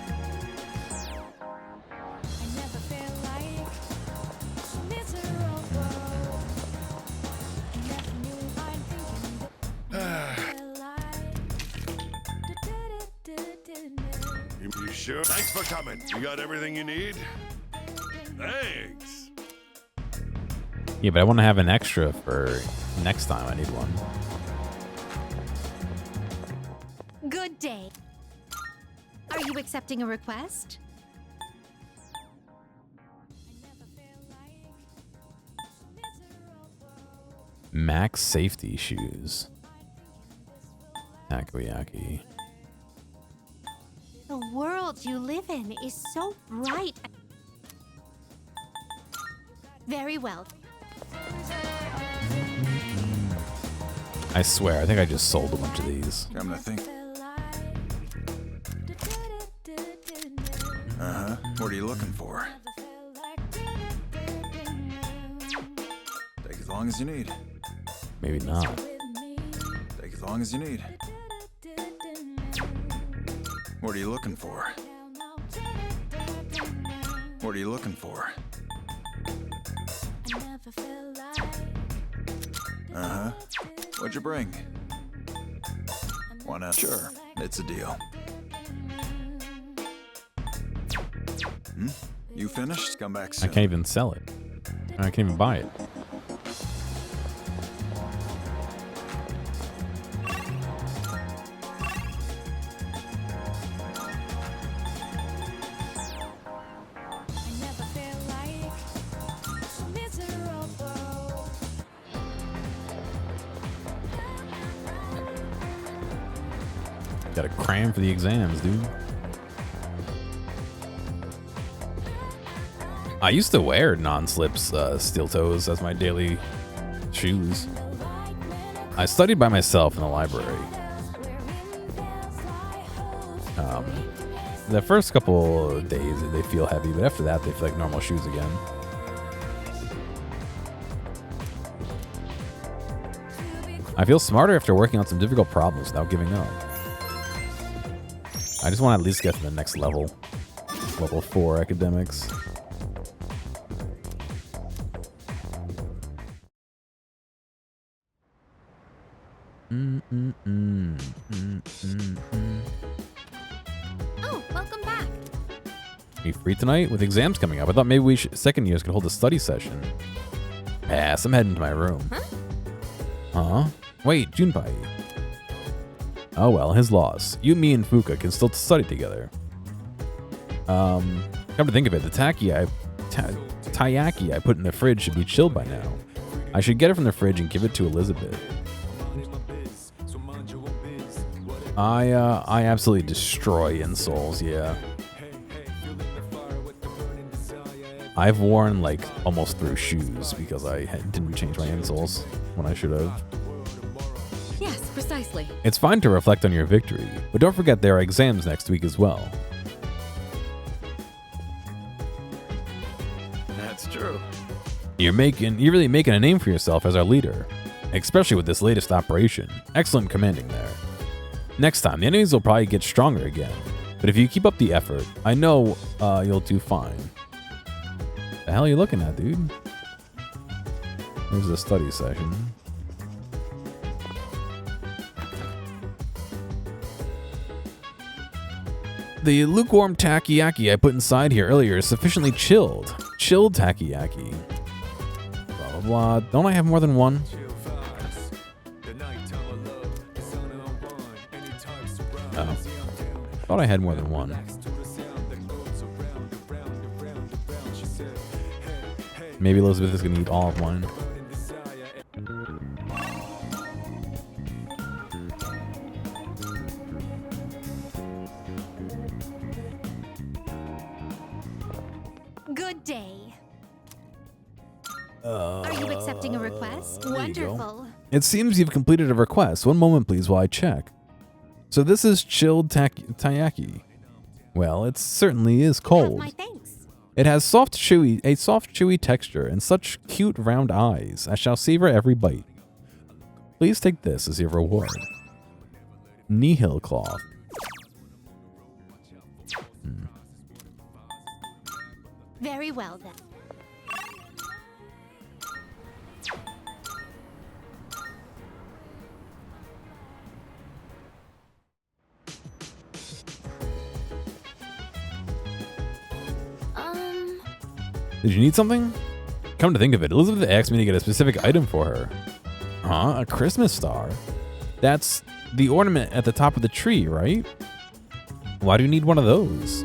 You sure? Thanks for coming. You got everything you need? Thanks. Yeah, but I want to have an extra for next time. I need one. Good day. Are you accepting a request? Max safety shoes. Takoyaki. The world you live in is so bright. Very well. I swear, I think I just sold a bunch of these. Come to think. Uh-huh. What are you looking for? Take as long as you need. Maybe not. Take as long as you need. What are you looking for? What are you looking for? Uh-huh. What'd you bring? Wanna? Sure, it's a deal. You finished? Come back I soon. can't even sell it. I can't even buy it. Gotta cram for the exams, dude. I used to wear non-slips steel toes as my daily shoes. I studied by myself in the library. The first couple of days they feel heavy, but after that they feel like normal shoes again. I feel smarter after working on some difficult problems without giving up. I just want to at least get to the next level. Level 4 academics. Oh, welcome back. Are you free tonight? With exams coming up, I thought maybe second years could hold a study session. Pass, I'm heading to my room. Huh? Wait, Junpei. Oh well, his loss. You, me, and Fuka can still study together. Come to think of it, the taiyaki I put in the fridge should be chilled by now. I should get it from the fridge and give it to Elizabeth. I absolutely destroy insoles, yeah. I've worn like almost through shoes because I didn't change my insoles when I should have. Yes, precisely. It's fine to reflect on your victory, but don't forget there are exams next week as well. That's true. You're really making a name for yourself as our leader, especially with this latest operation. Excellent commanding there. Next time, the enemies will probably get stronger again, but if you keep up the effort, I know you'll do fine. The hell are you looking at, dude? There's a study session. The lukewarm takoyaki I put inside here earlier is sufficiently chilled. Chilled takoyaki. Blah, blah, blah. Don't I have more than one? Oh. Thought I had more than one. Maybe Elizabeth is going to eat all of mine. Good day. Are you accepting a request? Wonderful. It seems you've completed a request. One moment, please, while I check. So this is chilled taiyaki. Well, it certainly is cold. Have my thanks. It has a soft, chewy texture and such cute round eyes. I shall savor every bite. Please take this as your reward. Nihil cloth. Very well then. Did you need something? Come to think of it, Elizabeth asked me to get a specific item for her. Huh? A Christmas star? That's the ornament at the top of the tree, right? Why do you need one of those?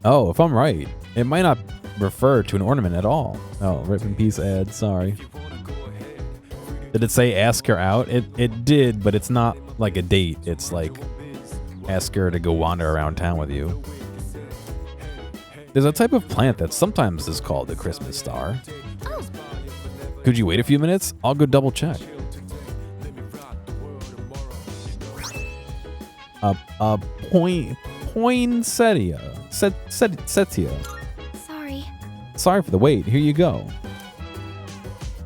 Oh, if I'm right, it might not refer to an ornament at all. Oh, rip in peace ad, sorry. Did it say ask her out? It did, but it's not like a date. It's like ask her to go wander around town with you. There's a type of plant that sometimes is called the Christmas star. Oh, Could you wait a few minutes? I'll go double check. Poinsettia. Setia. Sorry. Sorry for the wait. Here you go.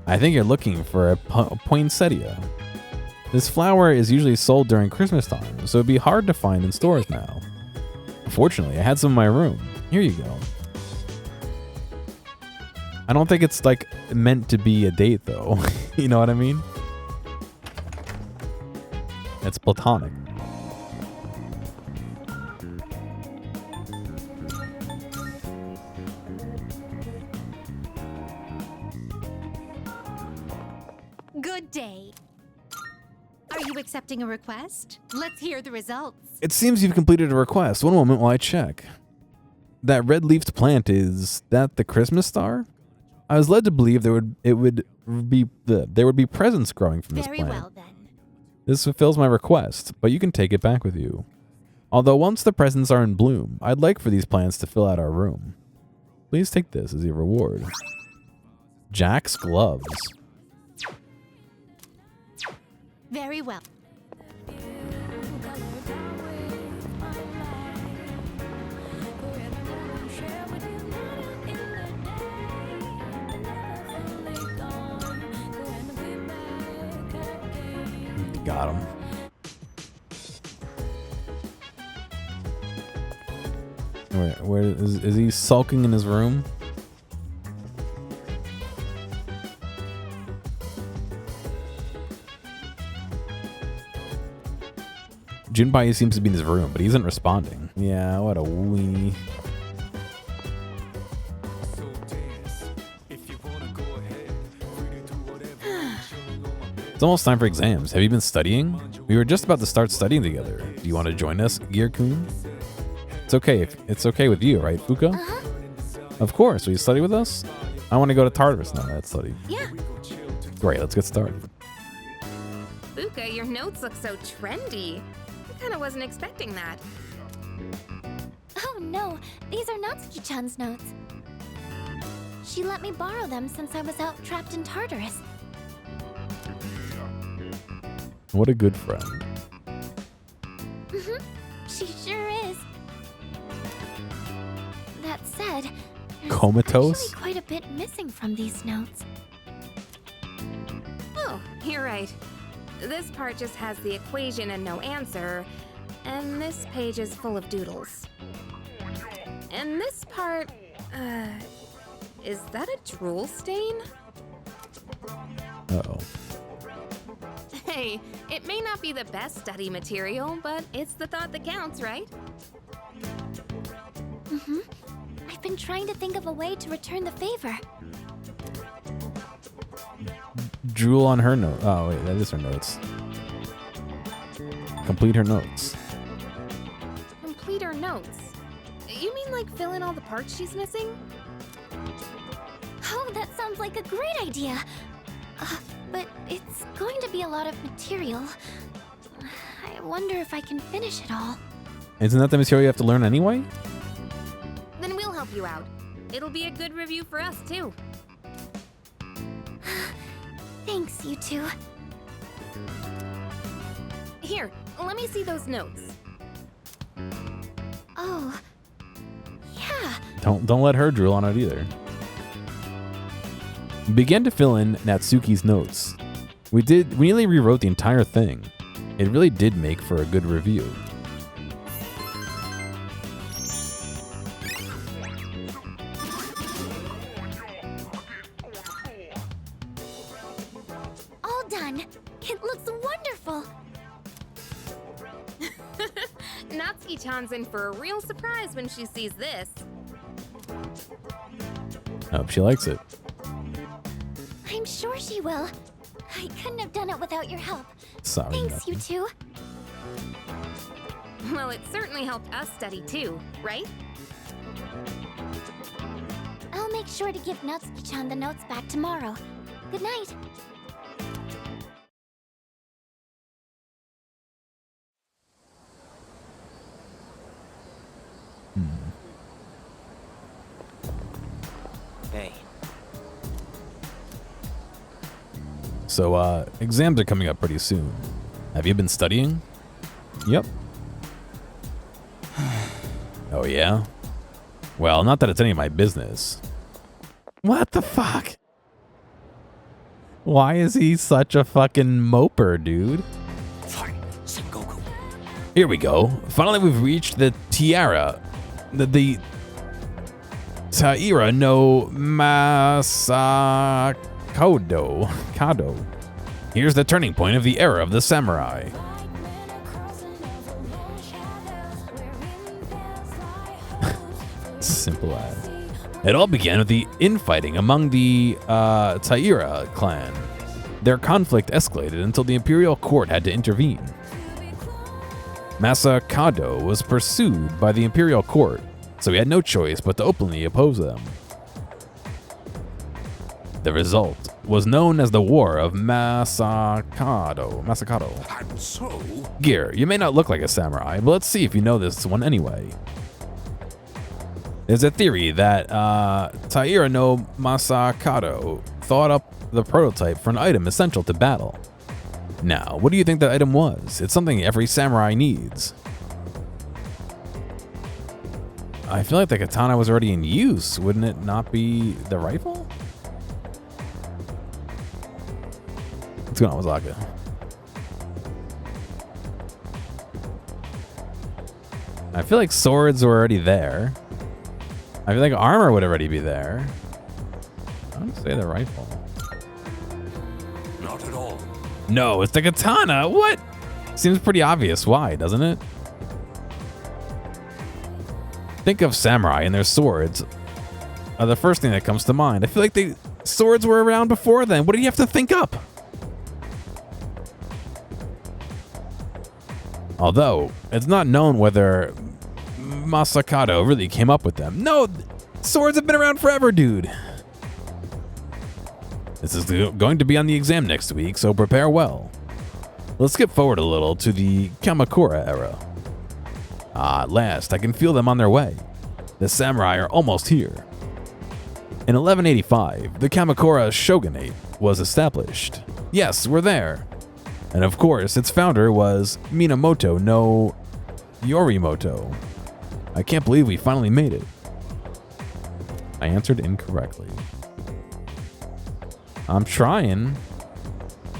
I think you're looking for a poinsettia. This flower is usually sold during Christmas time, so it'd be hard to find in stores now. Fortunately, I had some in my room. Here you go. I don't think it's like meant to be a date though. You know what I mean? It's platonic. Good day. Are you accepting a request? Let's hear the results. It seems you've completed a request. One moment while I check. That red-leafed plant, is that the Christmas star? I was led to believe there would be presents growing from this Very plant. well then. This fulfills my request, but you can take it back with you. Although once the presents are in bloom, I'd like for these plants to fill out our room. Please take this as your reward. Jack's gloves. Very well. Got him. Where is he sulking in his room? Junpei seems to be in his room, but he isn't responding. Yeah, what a weenie. It's almost time for exams. Have you been studying? We were just about to start studying together. Do you want to join us, Gear-kun? It's okay. It's okay with you, right, Fuka? Of course. Will you study with us? I want to go to Tarturus now. Let's study. yeah. Great. Let's get started. Fuka, your notes look so trendy. I kind of wasn't expecting that. Oh no, these are Natsuki-chan's notes. She let me borrow them since I was out trapped in Tartarus. What a good friend. She sure is. That said, there's Comatose? actually quite a bit missing from these notes. Oh, you're right. This part just has the equation and no answer, and this page is full of doodles. And this part, is that a drool stain? Uh-oh. Hey, it may not be the best study material, but it's the thought that counts, right? I've been trying to think of a way to return the favor. Drool on her note. Oh, wait, that is her notes. Complete her notes. Complete her notes. You mean like fill in all the parts she's missing? Oh, that sounds like a great idea. But it's going to be a lot of material. I wonder if I can finish it all. Isn't that the material you have to learn anyway? Then we'll help you out. It'll be a good review for us, too. Thanks, you two. Here, let me see those notes. Oh, yeah. Don't let her drool on it either. Begin to fill in Natsuki's notes. We nearly rewrote the entire thing. It really did make for a good review. All done. It looks wonderful. Natsuki-chan's in for a real surprise when she sees this. I hope she likes it. I'm sure she will. I couldn't have done it without your help. Sorry. Thanks, nothing. you two. Well, it certainly helped us study, too, right? I'll make sure to give Natsuki-chan the notes back tomorrow. Good night. Hey. So, exams are coming up pretty soon. Have you been studying? Yep. Oh, yeah? Well, not that it's any of my business. What the fuck? Why is he such a fucking moper, dude? Here we go. Finally, we've reached the tiara. The Taira no Masakado. Kado. Here's the turning point of the era of the samurai. Simple as. It all began with the infighting among the Taira clan. Their conflict escalated until the imperial court had to intervene. Masakado was pursued by the imperial court, so he had no choice but to openly oppose them. The result was known as the War of Masakado. And so, Gear, you may not look like a samurai, but let's see if you know this one anyway. There's a theory that Taira no Masakado thought up the prototype for an item essential to battle. Now, what do you think that item was? It's something every samurai needs. I feel like the katana was already in use. Wouldn't it not be the rifle? What's going on, Wazaka? I feel like swords were already there. I feel like armor would already be there. I would say the rifle. not at all. No, it's the katana. What? Seems pretty obvious why, doesn't it? Think of samurai and their swords are the first thing that comes to mind. I feel like swords were around before then. What do you have to think up? Although, it's not known whether Masakado really came up with them. No, swords have been around forever, dude. This is going to be on the exam next week, so prepare well. Let's skip forward a little to the Kamakura era. At last, I can feel them on their way. The samurai are almost here. In 1185, the Kamakura shogunate was established. Yes, we're there. And of course, its founder was Minamoto no Yorimoto. I can't believe we finally made it. I answered incorrectly. I'm trying.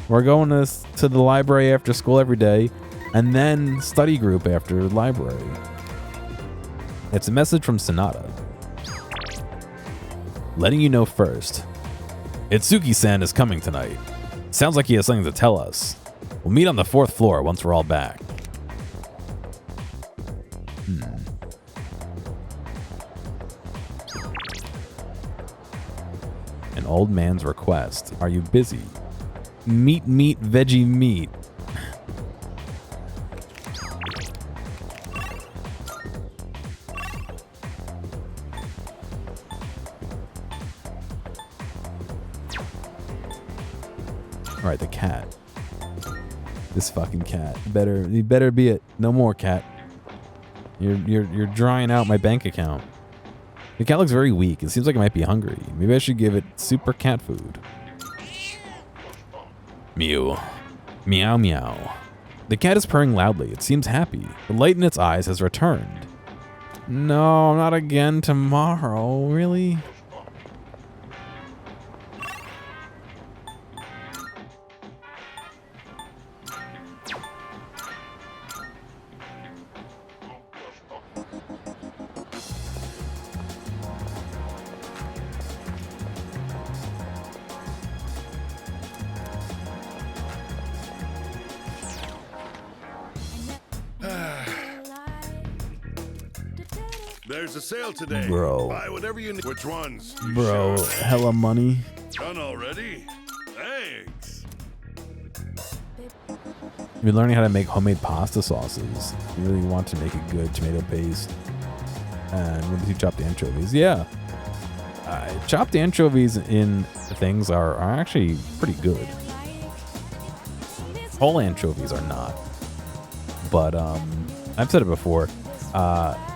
We're going to the library after school every day, and then study group after library. It's a message from Sonata. Letting you know first. Itsuki-san is coming tonight. Sounds like he has something to tell us. We'll meet on the 4th floor once we're all back. An old man's request. Are you busy? Meat, veggie, meat. All right, the cat. This fucking cat. You better be it. No more, cat. You're drying out my bank account. The cat looks very weak. It seems like it might be hungry. Maybe I should give it super cat food. Mew. Meow meow. The cat is purring loudly. It seems happy. The light in its eyes has returned. No, not again tomorrow. Really? There's a sale today. Bro. Buy whatever you need. Which ones? You Bro, sure? hella money. Done already? Thanks. You're learning how to make homemade pasta sauces. You really want to make a good tomato paste. And with the chopped anchovies. Yeah. Chopped anchovies in things are actually pretty good. Whole anchovies are not. But I've said it before.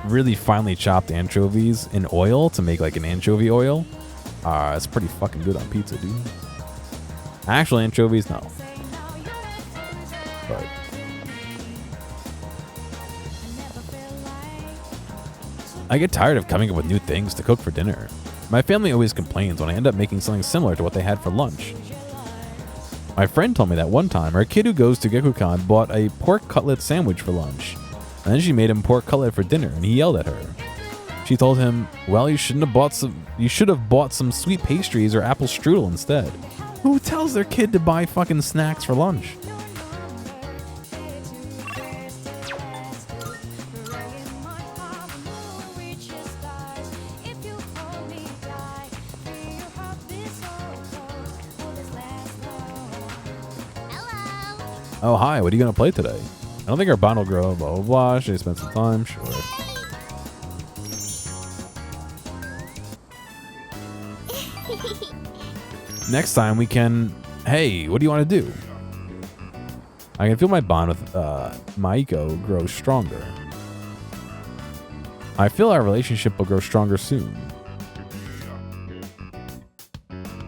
Really finely chopped anchovies in oil to make like an anchovy oil It's pretty fucking good on pizza, dude. Actual anchovies, no. But I get tired of coming up with new things to cook for dinner. My family always complains when I end up making something similar to what they had for lunch. My friend told me that one time her kid who goes to Gekukan bought a pork cutlet sandwich for lunch, and then she made him pork cutlet for dinner, and he yelled at her. She told him, "Well, you should have bought some sweet pastries or apple strudel instead." Who tells their kid to buy fucking snacks for lunch? Oh, hi, what are you going to play today? I don't think our bond will grow, blah, blah, blah. Should I spend some time? Sure. Next time we can... Hey, what do you want to do? I can feel my bond with Maiko grow stronger. I feel our relationship will grow stronger soon.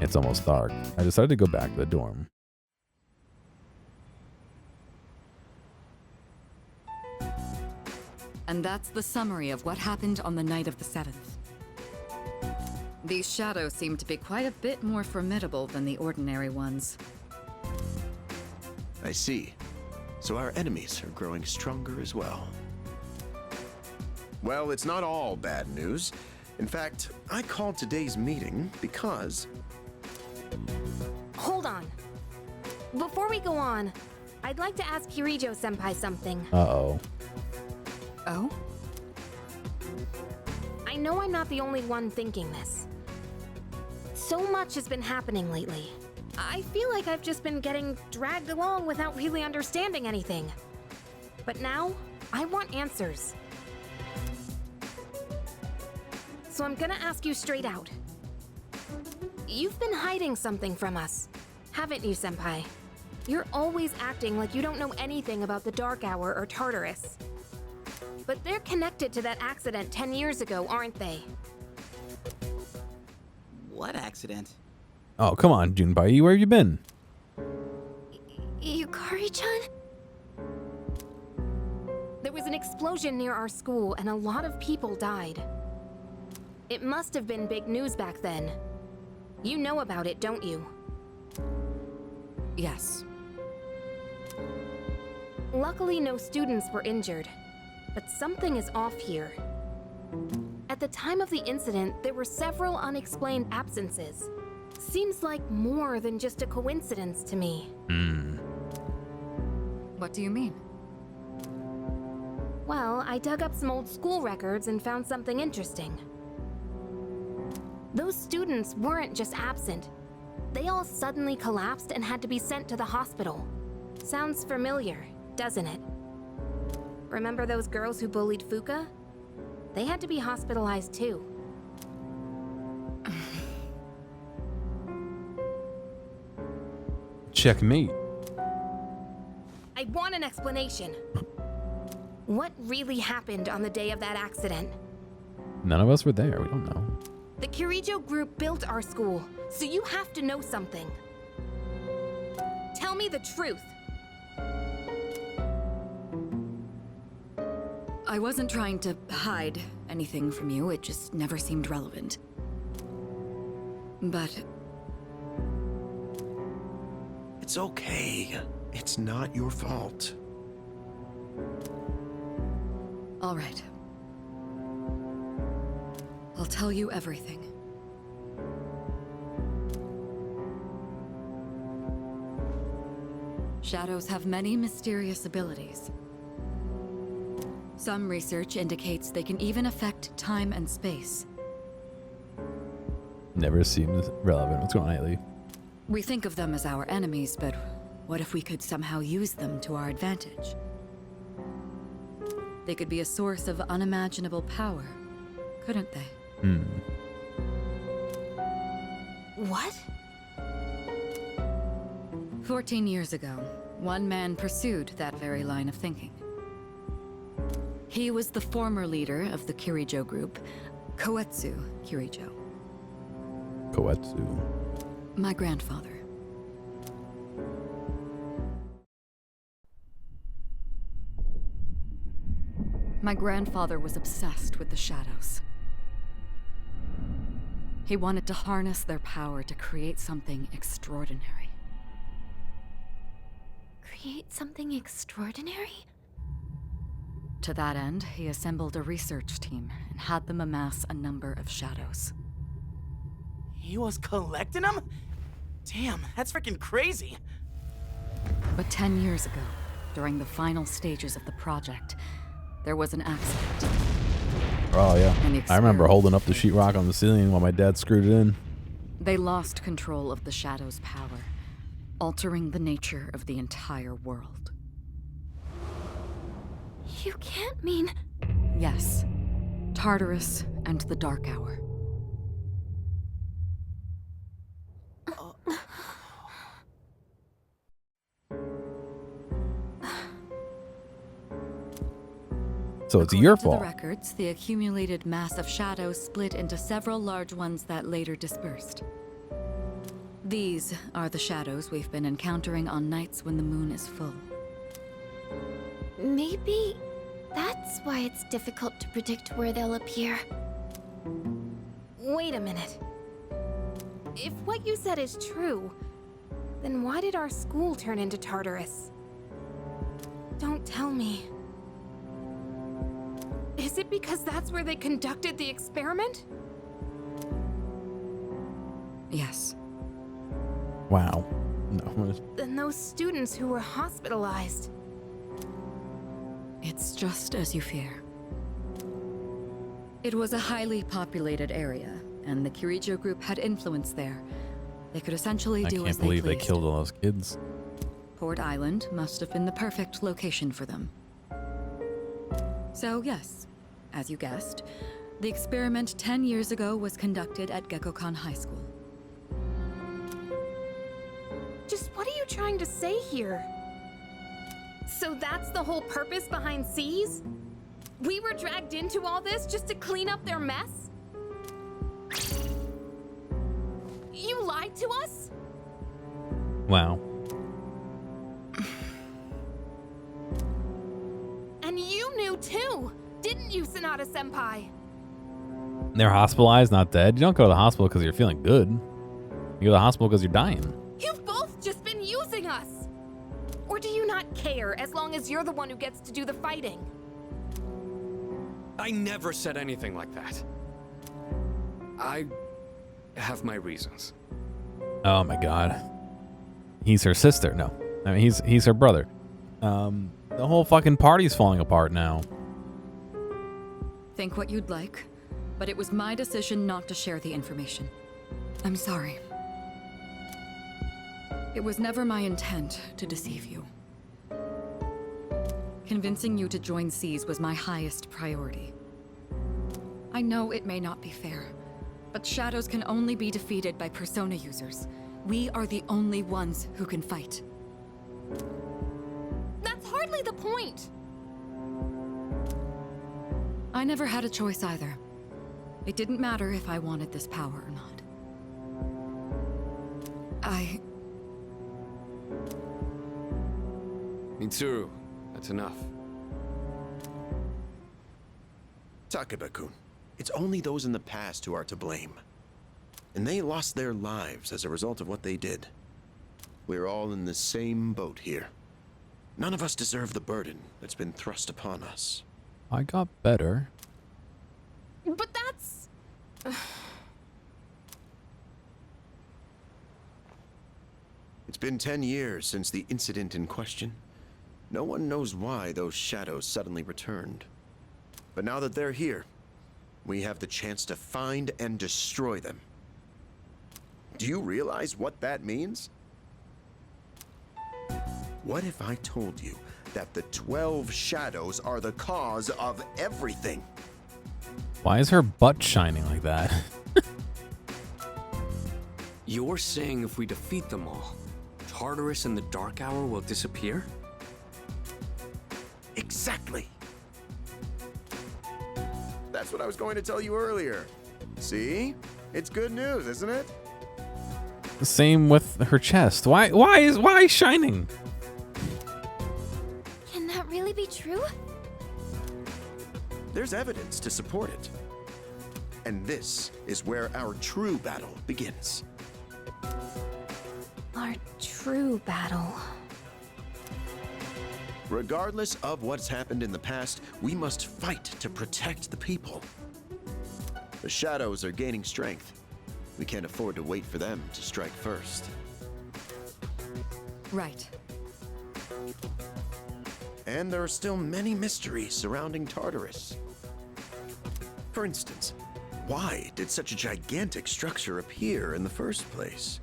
It's almost dark. I decided to go back to the dorm. And that's the summary of what happened on the night of the 7th. These shadows seem to be quite a bit more formidable than the ordinary ones. I see. So our enemies are growing stronger as well. Well, it's not all bad news. In fact, I called today's meeting because... Hold on. Before we go on, I'd like to ask Kirijo-senpai something. Uh-oh. Oh? I know I'm not the only one thinking this. So much has been happening lately. I feel like I've just been getting dragged along without really understanding anything. But now, I want answers. So I'm gonna ask you straight out. You've been hiding something from us, haven't you, Senpai? You're always acting like you don't know anything about the Dark Hour or Tarturus. But they're connected to that accident 10 years ago, aren't they? What accident? Oh, come on, Junpei. Where have you been? Yukari-chan? There was an explosion near our school and a lot of people died. It must have been big news back then. You know about it, don't you? Yes. Luckily, no students were injured, but something is off here. At the time of the incident, there were several unexplained absences. Seems like more than just a coincidence to me. What do you mean? Well, I dug up some old school records and found something interesting. Those students weren't just absent. They all suddenly collapsed and had to be sent to the hospital. Sounds familiar, doesn't it? Remember those girls who bullied Fuka? They had to be hospitalized too. Checkmate. I want an explanation. What really happened on the day of that accident? None of us were there. We don't know. The Kirijo group built our school, so you have to know something. Tell me the truth. I wasn't trying to hide anything from you, it just never seemed relevant. But... It's okay. It's not your fault. all right. I'll tell you everything. Shadows have many mysterious abilities. Some research indicates they can even affect time and space. Never seemed relevant. What's going on, Haley? We think of them as our enemies, but what if we could somehow use them to our advantage? They could be a source of unimaginable power, couldn't they? What? 14 years ago, one man pursued that very line of thinking. He was the former leader of the Kirijo group, Koetsu Kirijo. Koetsu. My grandfather. My grandfather was obsessed with the shadows. He wanted to harness their power to create something extraordinary. Create something extraordinary? To that end, he assembled a research team and had them amass a number of shadows. He was collecting them? Damn, that's freaking crazy. But 10 years ago, during the final stages of the project, there was an accident. Oh, yeah. And the I remember experiment holding up the sheetrock on the ceiling while my dad screwed it in. They lost control of the shadow's power, altering the nature of the entire world. You can't mean... Yes. Tarturus and the Dark Hour. So it's your According to fault. the records, the accumulated mass of shadows split into several large ones that later dispersed. These are the shadows we've been encountering on nights when the moon is full. Maybe that's why it's difficult to predict where they'll appear. Wait a minute. If what you said is true, then why did our school turn into Tarturus? Don't tell me. Is it because that's where they conducted the experiment? Yes. Wow. No. Then those students who were hospitalized. It's just as you fear. It was a highly populated area, and the Kirijo group had influence there. They could essentially I do can't as believe they they pleased. killed all those kids. Port Island must have been the perfect location for them. So yes, as you guessed, the experiment 10 years ago was conducted at Gekkokan High School. Just what are you trying to say here? So that's the whole purpose behind C's? We were dragged into all this just to clean up their mess? You lied to us? Wow. And you knew too, didn't you, Sonata-senpai? They're hospitalized, not dead. You don't go to the hospital because you're feeling good. You go to the hospital because you're dying. You've both just been using us! Or do you not care as long as you're the one who gets to do the fighting? I never said anything like that. I have my reasons. Oh my god. He's her sister. No. I mean, he's her brother. The whole fucking party's falling apart now. Think what you'd like, but it was my decision not to share the information. I'm sorry. It was never my intent to deceive you. Convincing you to join C's was my highest priority. I know it may not be fair, but shadows can only be defeated by persona users. We are the only ones who can fight. That's hardly the point! I never had a choice either. It didn't matter if I wanted this power or not. Mitsuru, that's enough. Takeba-kun, it's only those in the past who are to blame. And they lost their lives as a result of what they did. We're all in the same boat here. None of us deserve the burden that's been thrust upon us. I got better. But that's... It's been 10 years since the incident in question. No one knows why those shadows suddenly returned. But now that they're here, we have the chance to find and destroy them. Do you realize what that means? What if I told you that the 12 shadows are the cause of everything? Why is her butt shining like that? You're saying if we defeat them all, Tarturus and the Dark Hour will disappear? Exactly. That's what I was going to tell you earlier. See? It's good news, isn't it? Same with her chest. Why shining? Can that really be true? There's evidence to support it. And this is where our true battle begins. Our true battle. Regardless of what's happened in the past, we must fight to protect the people. The shadows are gaining strength. We can't afford to wait for them to strike first. Right. And there are still many mysteries surrounding Tarturus. For instance, why did such a gigantic structure appear in the first place?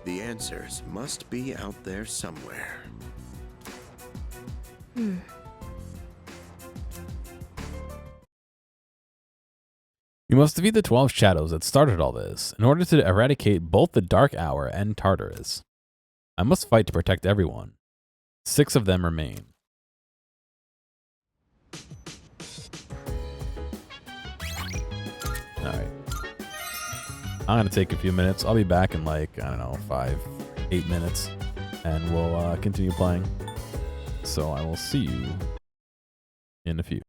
The answers must be out there somewhere. You must defeat the 12 shadows that started all this in order to eradicate both the Dark Hour and Tartarus. I must fight to protect everyone. 6 of them remain. Alright. I'm going to take a few minutes. I'll be back in like, I don't know, 5-8 minutes. And we'll continue playing. So I will see you in a few.